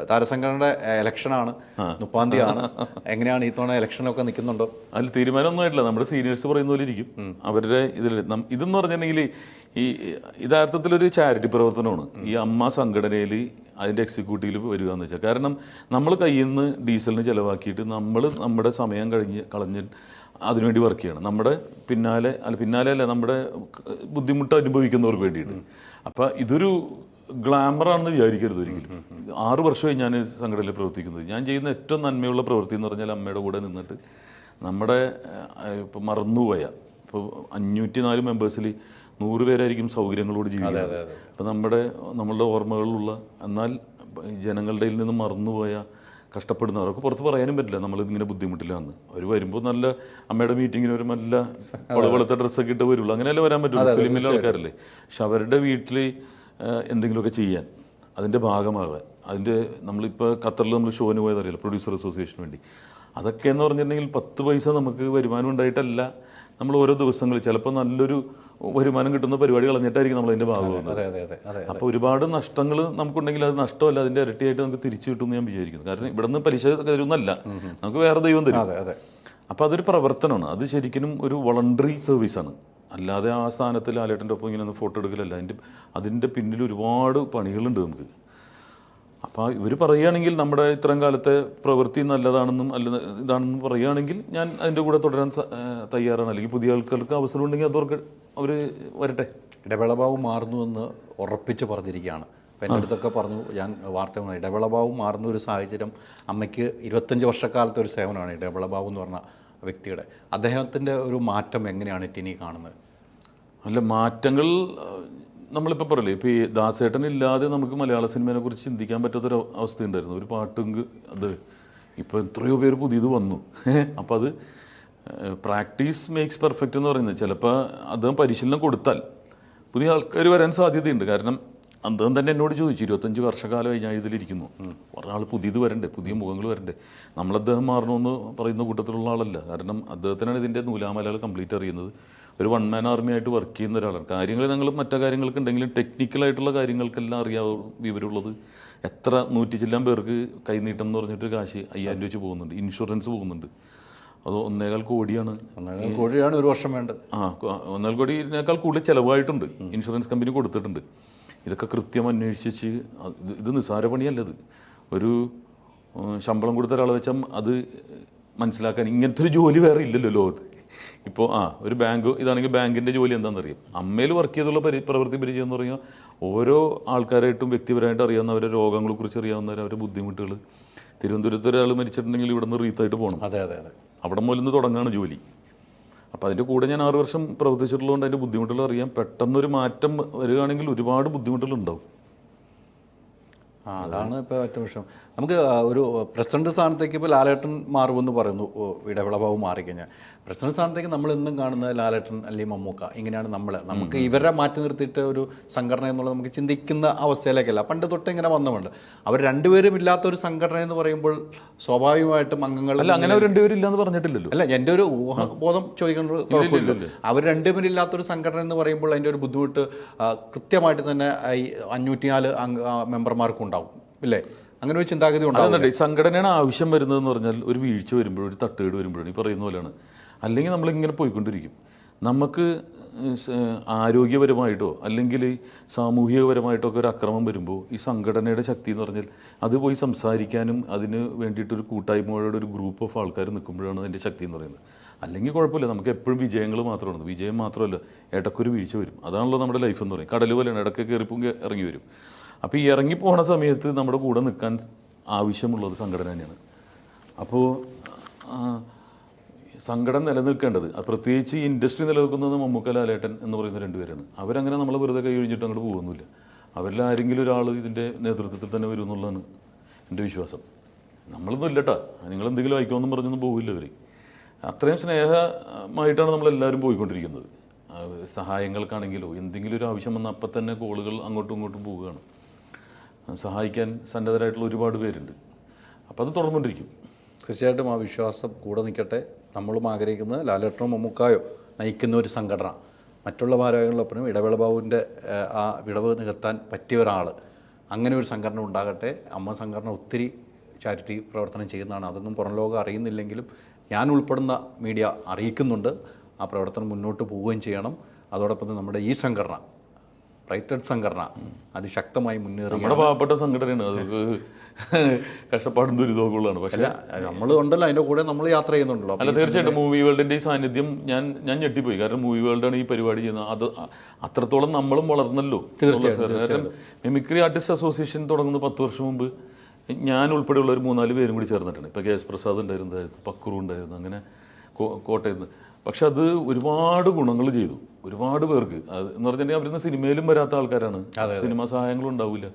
താരസംഘടനയുടെ ഇലക്ഷനാണ്, 30-ാം തീയതിയാണ്. എങ്ങനെയാണ് ഈ തവണ ഇലക്ഷനൊക്കെ നിൽക്കുന്നുണ്ടോ? അതിൽ തീരുമാനമൊന്നും ആയിട്ടില്ല. നമ്മുടെ സീനിയേഴ്സ് പറയുന്ന പോലെ ഇരിക്കും അവരുടെ ഇതിൽ. ഇതെന്ന് പറഞ്ഞിട്ടുണ്ടെങ്കിൽ ഈ യഥാർത്ഥത്തിലൊരു ചാരിറ്റി പ്രവർത്തനമാണ്. ഈ അമ്മ സംഘടനയിൽ അതിൻ്റെ എക്സിക്യൂട്ടീവിൽ വരിക എന്ന് വെച്ചാൽ, കാരണം നമ്മൾ കയ്യിൽ നിന്ന് ഡീസലിന് ചിലവാക്കിയിട്ട് നമ്മുടെ സമയം കളഞ്ഞ് അതിനുവേണ്ടി വർക്ക് ചെയ്യണം. നമ്മുടെ പിന്നാലെ അല്ല, നമ്മുടെ ബുദ്ധിമുട്ട് അനുഭവിക്കുന്നവർക്ക് വേണ്ടിയിട്ട്. അപ്പം ഇതൊരു ഗ്ലാമറാണെന്ന് വിചാരിക്കരുത് ഒരിക്കലും. 6 വർഷമായി ഞാൻ സംഘടനയിൽ പ്രവർത്തിക്കുന്നത്. ഞാൻ ചെയ്യുന്ന ഏറ്റവും നന്മയുള്ള പ്രവൃത്തി എന്ന് പറഞ്ഞാൽ അമ്മയുടെ കൂടെ നിന്നിട്ട് നമ്മുടെ ഇപ്പോൾ മറന്നുപോയ, ഇപ്പോൾ 504 മെമ്പേഴ്സിൽ 100 പേരായിരിക്കും സൗകര്യങ്ങളോട് ജീവിക്കുന്നത്. അപ്പം നമ്മളുടെ ഓർമ്മകളിലുള്ള, എന്നാൽ ജനങ്ങളുടെ നിന്ന് മറന്നുപോയ, കഷ്ടപ്പെടുന്നവർക്ക് പുറത്ത് പറയാനും പറ്റില്ല നമ്മളിങ്ങനെ ബുദ്ധിമുട്ടില്ലാന്ന്. അവർ വരുമ്പോൾ നല്ല അമ്മയുടെ മീറ്റിങ്ങിന് ഒരു നല്ല വെളുത്ത ഡ്രസ്സൊക്കെ ഇട്ട് വരുള്ളൂ. അങ്ങനെയല്ലേ വരാൻ പറ്റുള്ളൂ, ഫിലിമിലെ ആൾക്കാരല്ലേ. പക്ഷെ അവരുടെ വീട്ടിൽ എന്തെങ്കിലുമൊക്കെ ചെയ്യാൻ, അതിൻ്റെ ഭാഗമാകാൻ, നമ്മളിപ്പോൾ ഖത്തറിൽ നമ്മൾ ഷോന് പോയതറിയില്ല, പ്രൊഡ്യൂസർ അസോസിയേഷന് വേണ്ടി. അതൊക്കെ എന്ന് പറഞ്ഞിട്ടുണ്ടെങ്കിൽ 10 പൈസ നമുക്ക് വരുമാനം ഉണ്ടായിട്ടല്ല. നമ്മൾ ഓരോ ദിവസങ്ങളിൽ ചിലപ്പോൾ നല്ലൊരു വരുമാനം കിട്ടുന്ന പരിപാടി കളഞ്ഞിട്ടായിരിക്കും നമ്മൾ അതിൻ്റെ ഭാഗമാകുന്നത്. അപ്പോൾ ഒരുപാട് നഷ്ടങ്ങൾ നമുക്കുണ്ടെങ്കിൽ അത് നഷ്ടമല്ല, അതിൻ്റെ ഇരട്ടിയായിട്ട് നമുക്ക് തിരിച്ചു കിട്ടുമെന്ന് ഞാൻ വിചാരിക്കുന്നു. കാരണം ഇവിടെ നിന്ന് പലിശ തരുന്നല്ല, നമുക്ക് വേറെ ദൈവം തരും. അപ്പോൾ അതൊരു പ്രവർത്തനമാണ്. അത് ശരിക്കും ഒരു വോളണ്ടറി സർവീസാണ്. അല്ലാതെ ആ സ്ഥാനത്തിൽ ലാലേട്ടൻ്റെ ഒപ്പം ഇങ്ങനെ ഒന്ന് ഫോട്ടോ എടുക്കലല്ല. അതിൻ്റെ പിന്നിൽ ഒരുപാട് പണികളുണ്ട് നമുക്ക്. അപ്പോൾ ഇവർ പറയുകയാണെങ്കിൽ നമ്മുടെ ഇത്രയും കാലത്തെ പ്രവൃത്തി നല്ലതാണെന്നും ഇതാണെന്നും പറയുകയാണെങ്കിൽ ഞാൻ അതിൻ്റെ കൂടെ തുടരാൻ തയ്യാറാണ്. അല്ലെങ്കിൽ പുതിയ ആൾക്കാർക്ക് അവസരം ഉണ്ടെങ്കിൽ അവർ വരട്ടെ. ഇടവേളഭാവ് മാറുന്നുവെന്ന് ഉറപ്പിച്ച് പറഞ്ഞിരിക്കുകയാണ്. അപ്പം എൻ്റെ അടുത്തൊക്കെ പറഞ്ഞു, ഞാൻ വാർത്ത ഇടവേളഭാവ് മാറുന്ന ഒരു സാഹചര്യം. അമ്മയ്ക്ക് 25 വർഷക്കാലത്തെ ഒരു സേവനമാണ് ഇടവേളഭാവ് എന്ന് പറഞ്ഞ വ്യക്തിയുടെ. അദ്ദേഹത്തിൻ്റെ ഒരു മാറ്റം എങ്ങനെയാണ് ടിനി കാണുന്നത്? അല്ല, മാറ്റങ്ങൾ നമ്മളിപ്പോൾ പറയില്ലേ, ഇപ്പോൾ ഈ ദാസേട്ടനില്ലാതെ നമുക്ക് മലയാള സിനിമയെ കുറിച്ച് ചിന്തിക്കാൻ പറ്റാത്തൊരു അവസ്ഥയുണ്ടായിരുന്നു. ഒരു പാട്ടെങ്കിൽ അത് ഇപ്പോൾ എത്രയോ പേര് പുതിയത് വന്നു. അപ്പോൾ അത് പ്രാക്ടീസ് മേക്സ് പെർഫെക്റ്റ് എന്ന് പറയുന്നത്. ചിലപ്പോൾ അദ്ദേഹം പരിശീലനം കൊടുത്താൽ പുതിയ ആൾക്കാർ വരാൻ സാധ്യതയുണ്ട്. കാരണം അദ്ദേഹം തന്നെ എന്നോട് ചോദിച്ചു, 25 വർഷക്കാലമായി ഞാൻ ഇതിലിരിക്കുന്നു, ഒരാൾ പുതിയത് വരണ്ടേ, പുതിയ മുഖങ്ങൾ വരണ്ടേ. നമ്മളദ്ദേഹം മാറണമെന്ന് പറയുന്ന കൂട്ടത്തിലുള്ള ആളല്ല. കാരണം അദ്ദേഹത്തിനാണ് ഇതിൻ്റെ നൂലാമലകൾ കംപ്ലീറ്റ് അറിയുന്നത്. ഒരു 1 മാൻ ആർമി ആയിട്ട് വർക്ക് ചെയ്യുന്ന ഒരാളാണ്. കാര്യങ്ങൾ ഞങ്ങൾ മറ്റു കാര്യങ്ങൾക്ക് ഉണ്ടെങ്കിലും ടെക്നിക്കലായിട്ടുള്ള കാര്യങ്ങൾക്കെല്ലാം അറിയാവും വിവരമുള്ളത്. എത്ര 100 ചില്ലാൻ പേർക്ക് കൈനീട്ടം എന്ന് പറഞ്ഞിട്ട് കാശ് 5000 രൂപ വെച്ച് പോകുന്നുണ്ട്. ഇൻഷുറൻസ് പോകുന്നുണ്ട്. അത് 1.25 കോടിയാണ്. 1.25 കോടിയാണ് ഒരു വർഷം വേണ്ടത്. 1.25 കോടിയേക്കാൾ കൂടുതൽ ചിലവായിട്ടുണ്ട്. ഇൻഷുറൻസ് കമ്പനി കൊടുത്തിട്ടുണ്ട്. ഇതൊക്കെ കൃത്യം അന്വേഷിച്ച്, ഇത് നിസ്സാര പണിയല്ലത്. ഒരു ശമ്പളം കൊടുത്ത ഒരാളെ വെച്ചാൽ അത് മനസ്സിലാക്കാൻ ഇങ്ങനത്തെ ഒരു ജോലി വേറെ ഇല്ലല്ലോ ലോകത്ത്. ഇപ്പോൾ ഒരു ബാങ്ക്, ഇതാണെങ്കിൽ ബാങ്കിൻ്റെ ജോലി എന്താണെന്നറിയാം. അമ്മയിൽ വർക്ക് ചെയ്തുള്ള പ്രവൃത്തി പരിചയം എന്ന് പറഞ്ഞാൽ ഓരോ ആൾക്കാരായിട്ടും വ്യക്തിപരമായിട്ട് അറിയാവുന്നവരെ രോഗങ്ങളെക്കുറിച്ച് അറിയാവുന്നവർ, അവരുടെ ബുദ്ധിമുട്ടുകൾ. തിരുവനന്തപുരത്ത് ഒരാൾ മരിച്ചിട്ടുണ്ടെങ്കിൽ ഇവിടെ നിന്ന് റീത്തായിട്ട് പോകണം. അതെ അതെ അതെ. അവിടെ മുതൽ നിന്ന് തുടങ്ങുകയാണ് ജോലി. അപ്പോൾ അതിൻ്റെ കൂടെ ഞാൻ 6 വർഷം പ്രവർത്തിച്ചിട്ടുള്ളതുകൊണ്ട് അതിൻ്റെ ബുദ്ധിമുട്ടുകൾ അറിയാം. പെട്ടെന്നൊരു മാറ്റം വരികയാണെങ്കിൽ ഒരുപാട് ബുദ്ധിമുട്ടുകളുണ്ടാവും. അതാണ് ഇപ്പോൾ ഏറ്റവും വിഷയം. നമുക്ക് ഒരു പ്രസിഡന്റ് സ്ഥാനത്തേക്ക് ഇപ്പോൾ ലാലേട്ടൻ മാറുമെന്ന് പറയുന്നു, ഇടവേള ബാബു മാറിക്കഴിഞ്ഞാൽ. പ്രസിഡന്റ് സ്ഥാനത്തേക്ക് നമ്മൾ എന്നും കാണുന്നത് ലാലേട്ടൻ അല്ലെങ്കിൽ മമ്മൂക്ക, ഇങ്ങനെയാണ് നമുക്ക് ഇവരെ മാറ്റി നിർത്തിയിട്ട് ഒരു സംഘടന എന്നുള്ളത് നമുക്ക് ചിന്തിക്കുന്ന അവസ്ഥയിലേക്കല്ല. പണ്ട് തൊട്ട് ഇങ്ങനെ വന്നുകൊണ്ട് അവർ രണ്ടുപേരും ഇല്ലാത്ത ഒരു സംഘടന എന്ന് പറയുമ്പോൾ സ്വാഭാവികമായിട്ടും അംഗങ്ങൾ അല്ല, അങ്ങനെ രണ്ടുപേരും ഇല്ലെന്ന് പറഞ്ഞിട്ടില്ലല്ലോ. അല്ല, എൻ്റെ ഒരു ഊഹബോധം ചോദിക്കുന്നത് കുഴപ്പമില്ല. അവർ രണ്ടുപേരില്ലാത്തൊരു സംഘടന എന്ന് പറയുമ്പോൾ അതിൻ്റെ ഒരു ബുദ്ധിമുട്ട് കൃത്യമായിട്ട് തന്നെ ഈ 504 മെമ്പർമാർക്കും ഉണ്ടാവും, ഇല്ലേ? അങ്ങനെ ഒരു ചിന്താഗതി ഉണ്ടാകുന്നുണ്ട്. ഈ സംഘടനയുടെ ആവശ്യം വരുന്നതെന്ന് പറഞ്ഞാൽ ഒരു വീഴ്ച വരുമ്പോഴും ഒരു തട്ടുകേട് വരുമ്പോഴും ഈ പറയുന്ന പോലെയാണ്. അല്ലെങ്കിൽ നമ്മളിങ്ങനെ പോയിക്കൊണ്ടിരിക്കും. നമുക്ക് ആരോഗ്യപരമായിട്ടോ അല്ലെങ്കിൽ സാമൂഹികപരമായിട്ടോ ഒക്കെ ഒരു അക്രമം വരുമ്പോൾ ഈ സംഘടനയുടെ ശക്തി എന്ന് പറഞ്ഞാൽ അത് പോയി സംസാരിക്കാനും അതിന് വേണ്ടിയിട്ടൊരു കൂട്ടായ്മയോടെ ഒരു ഗ്രൂപ്പ് ഓഫ് ആൾക്കാർ നിൽക്കുമ്പോഴാണ് അതിൻ്റെ ശക്തി എന്ന് പറയുന്നത്. അല്ലെങ്കിൽ കുഴപ്പമില്ല, നമുക്ക് എപ്പോഴും വിജയങ്ങൾ മാത്രമാണ്. വിജയം മാത്രമല്ല, ഇടയ്ക്കൊരു വീഴ്ച വരും. അതാണല്ലോ നമ്മുടെ ലൈഫ് എന്ന് പറയും. കടൽ പോലെയാണ്, ഇടയ്ക്ക് കയറിപ്പോൾ ഇറങ്ങി വരും. അപ്പോൾ ഈ ഇറങ്ങിപ്പോണ സമയത്ത് നമ്മുടെ കൂടെ നിൽക്കാൻ ആവശ്യമുള്ളത് സംഘടന തന്നെയാണ്. അപ്പോൾ സംഘടന നിലനിൽക്കേണ്ടത്, പ്രത്യേകിച്ച് ഈ ഇൻഡസ്ട്രി നിലനിൽക്കുന്നത് മമ്മൂക്ക, ലാലേട്ടൻ എന്ന് പറയുന്ന രണ്ടുപേരാണ്. അവരങ്ങനെ നമ്മൾ വെറുതെ കൈ ഒഴിഞ്ഞിട്ട് അങ്ങോട്ട് പോകുന്നില്ല. അവരിൽ ആരെങ്കിലും ഒരാൾ ഇതിൻ്റെ നേതൃത്വത്തിൽ തന്നെ വരും എന്നുള്ളതാണ് എൻ്റെ വിശ്വാസം. നമ്മളൊന്നും ഇല്ലട്ടാ, നിങ്ങളെന്തെങ്കിലും അയക്കുമെന്നും പറഞ്ഞൊന്നും പോകില്ല അവർ. അത്രയും സ്നേഹമായിട്ടാണ് നമ്മളെല്ലാവരും പോയിക്കൊണ്ടിരിക്കുന്നത്. സഹായങ്ങൾക്കാണെങ്കിലോ എന്തെങ്കിലും ഒരു ആവശ്യം വന്നാൽ അപ്പം തന്നെ കോളുകൾ അങ്ങോട്ടും ഇങ്ങോട്ടും പോവുകയാണ്. സഹായിക്കാൻ സന്നദ്ധരായിട്ടുള്ള ഒരുപാട് പേരുണ്ട്. അപ്പോൾ അത് തുടർന്നുകൊണ്ടിരിക്കും. തീർച്ചയായിട്ടും ആ വിശ്വാസം കൂടെ നിൽക്കട്ടെ. നമ്മളും ആഗ്രഹിക്കുന്നത് ലാലേട്ടനോ മമ്മൂക്കായോ നയിക്കുന്ന ഒരു സംഘടന മറ്റുള്ള ഭാരവാഹികളിലൊപ്പം ഇടവേള ബാബുവിൻ്റെ ആ വിടവ് നികത്താൻ പറ്റിയ ഒരാൾ, അങ്ങനെ ഒരു സംഘടന ഉണ്ടാകട്ടെ. അമ്മ സംഘടന ഒത്തിരി ചാരിറ്റി പ്രവർത്തനം ചെയ്യുന്നതാണ്. അതൊന്നും പുറം ലോകം അറിയുന്നില്ലെങ്കിലും ഞാൻ ഉൾപ്പെടുന്ന മീഡിയ അറിയിക്കുന്നുണ്ട്. ആ പ്രവർത്തനം മുന്നോട്ട് പോവുകയും ചെയ്യണം. അതോടൊപ്പം നമ്മുടെ ഈ സംഘടന, റൈറ്റഡ് സംഘടന, അതിശക്തമായി മുന്നേറി. നമ്മുടെ പാവപ്പെട്ട സംഘടനയാണ്, അതൊക്കെ കഷ്ടപ്പാടും ദുരിതമൊക്കെയുള്ളതാണ്. പക്ഷേ നമ്മൾ ഉണ്ടല്ലോ, അതിൻ്റെ കൂടെ നമ്മൾ യാത്ര ചെയ്യുന്നുണ്ടല്ലോ. അല്ല, തീർച്ചയായിട്ടും മൂവി വേൾഡിൻ്റെ ഈ സാന്നിധ്യം ഞാൻ ഞെട്ടിപ്പോയി. കാരണം മൂവി വേൾഡാണ് ഈ പരിപാടി ചെയ്യുന്നത്. അത് അത്രത്തോളം നമ്മളും വളർന്നല്ലോ. കാരണം മിമിക്രി ആർട്ടിസ്റ്റ് അസോസിയേഷൻ തുടങ്ങുന്ന 10 വർഷം മുമ്പ് ഞാൻ ഉൾപ്പെടെയുള്ള ഒരു 3-4 പേരും കൂടി ചേർന്നിട്ടുണ്ട്. ഇപ്പോൾ കെ എസ് പ്രസാദ് ഉണ്ടായിരുന്നതായിരുന്നു, പക്രു ഉണ്ടായിരുന്നു, അങ്ങനെ കോട്ടയത്ത്. പക്ഷെ അത് ഒരുപാട് ഗുണങ്ങൾ ചെയ്തു ഒരുപാട് പേർക്ക്. അത് എന്ന് പറഞ്ഞിട്ടുണ്ടെങ്കിൽ അവരിന്ന് സിനിമയിലും വരാത്ത ആൾക്കാരാണ്. സിനിമാ സഹായങ്ങളും ഉണ്ടാവില്ല.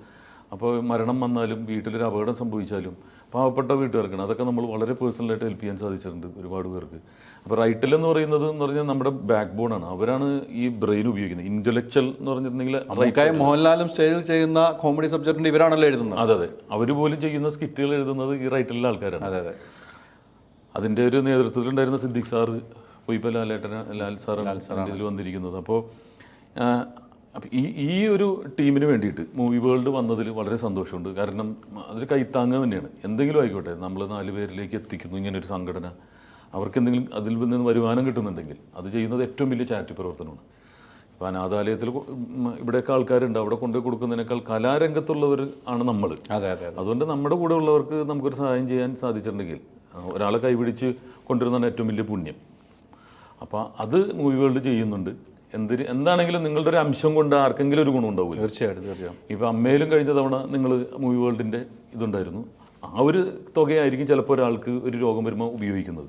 അപ്പോൾ മരണം വന്നാലും വീട്ടിലൊരു അപകടം സംഭവിച്ചാലും പാവപ്പെട്ട വീട്ടുകാർക്കാണ്. അതൊക്കെ നമ്മൾ വളരെ പേഴ്സണലായിട്ട് ഹെൽപ്പ് ചെയ്യാൻ സാധിച്ചിട്ടുണ്ട് ഒരുപാട് പേർക്ക്. അപ്പോൾ റൈറ്റൽ എന്ന് പറയുന്നത് എന്ന് പറഞ്ഞാൽ നമ്മുടെ ബാക്ക് ബോണാണ്. അവരാണ് ഈ ബ്രെയിൻ ഉപയോഗിക്കുന്നത്. ഇന്റലക്ച്വൽ എന്ന് പറഞ്ഞിട്ടുണ്ടെങ്കിൽ മോഹൻലാലും സ്റ്റേജിൽ ചെയ്യുന്ന കോമഡി സബ്ജക്റ്റിന്റെ ഇവരാണല്ലോ എഴുതുന്നത്. അതെ, അവർ പോലും ചെയ്യുന്ന സ്കിറ്റുകൾ എഴുതുന്നത് ഈ റൈറ്റലിലെ ആൾക്കാരാണ്. അതെ. അതിൻ്റെ ഒരു നേതൃത്വത്തിലുണ്ടായിരുന്ന സിദ്ദിഖ് സാറ്, ഇപ്പോൾ ലാൽ സാറാണ് ഇതിൽ വന്നിരിക്കുന്നത്. അപ്പോൾ ഈ ഒരു ടീമിന് വേണ്ടിയിട്ട് മൂവി വേൾഡ് വന്നതിൽ വളരെ സന്തോഷമുണ്ട്. കാരണം അതൊരു കൈത്താങ്ങ് തന്നെയാണ്. എന്തെങ്കിലും ആയിക്കോട്ടെ, നമ്മൾ 4 പേരിലേക്ക് എത്തിക്കുന്നു ഇങ്ങനൊരു സംഘടന. അവർക്ക് എന്തെങ്കിലും അതിൽ നിന്ന് വരുമാനം കിട്ടുന്നുണ്ടെങ്കിൽ അത് ചെയ്യുന്നത് ഏറ്റവും വലിയ ചാരിറ്റി പ്രവർത്തനമാണ്. ഇപ്പോൾ അനാഥാലയത്തിൽ ഇവിടെയൊക്കെ ആൾക്കാരുണ്ട്, അവിടെ കൊണ്ടുപോയി കൊടുക്കുന്നതിനേക്കാൾ കലാരംഗത്തുള്ളവർ ആണ് നമ്മൾ. അതുകൊണ്ട് നമ്മുടെ കൂടെ ഉള്ളവർക്ക് നമുക്കൊരു സഹായം ചെയ്യാൻ സാധിച്ചിട്ടുണ്ടെങ്കിൽ ഒരാളെ കൈപിടിച്ച് കൊണ്ടുവരുന്നതാണ് ഏറ്റവും വലിയ പുണ്യം. അപ്പോൾ അത് മൂവി വേൾഡ് ചെയ്യുന്നുണ്ട്. എന്താണെങ്കിലും നിങ്ങളുടെ ഒരു അംശം കൊണ്ട് ആർക്കെങ്കിലും ഒരു ഗുണം ഉണ്ടാവില്ല. തീർച്ചയായിട്ടും. ഇപ്പോൾ അമ്മയിലും കഴിഞ്ഞ തവണ നിങ്ങൾ മൂവി വേൾഡിൻ്റെ ഇതുണ്ടായിരുന്നു. ആ ഒരു തുകയായിരിക്കും ചിലപ്പോൾ ഒരാൾക്ക് ഒരു രോഗം വരുമ്പോൾ ഉപയോഗിക്കുന്നത്.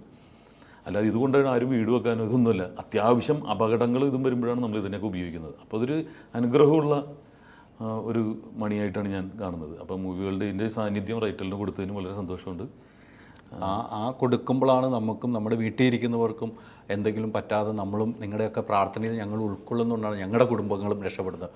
അല്ലാതെ ഇതുകൊണ്ട് ആരും വീട് വെക്കാനോ ഇതൊന്നുമല്ല. അത്യാവശ്യം അപകടങ്ങൾ ഇതും വരുമ്പോഴാണ് നമ്മൾ ഇതിനൊക്കെ ഉപയോഗിക്കുന്നത്. അപ്പോൾ അതൊരു അനുഗ്രഹമുള്ള ഒരു മണിയായിട്ടാണ് ഞാൻ കാണുന്നത്. അപ്പോൾ മൂവി വേൾഡിൻ്റെ സാന്നിധ്യം റൈറ്റലിന് കൊടുത്തതിന് വളരെ സന്തോഷമുണ്ട്. ആ കൊടുക്കുമ്പോഴാണ് നമുക്കും നമ്മുടെ വീട്ടിൽ ഇരിക്കുന്നവർക്കും എന്തെങ്കിലും പറ്റാതെ നമ്മളും നിങ്ങളുടെയൊക്കെ പ്രാർത്ഥനയിൽ ഞങ്ങൾ ഉൾക്കൊള്ളുന്നതുകൊണ്ടാണ് ഞങ്ങളുടെ കുടുംബങ്ങളും രക്ഷപ്പെടുന്നത്.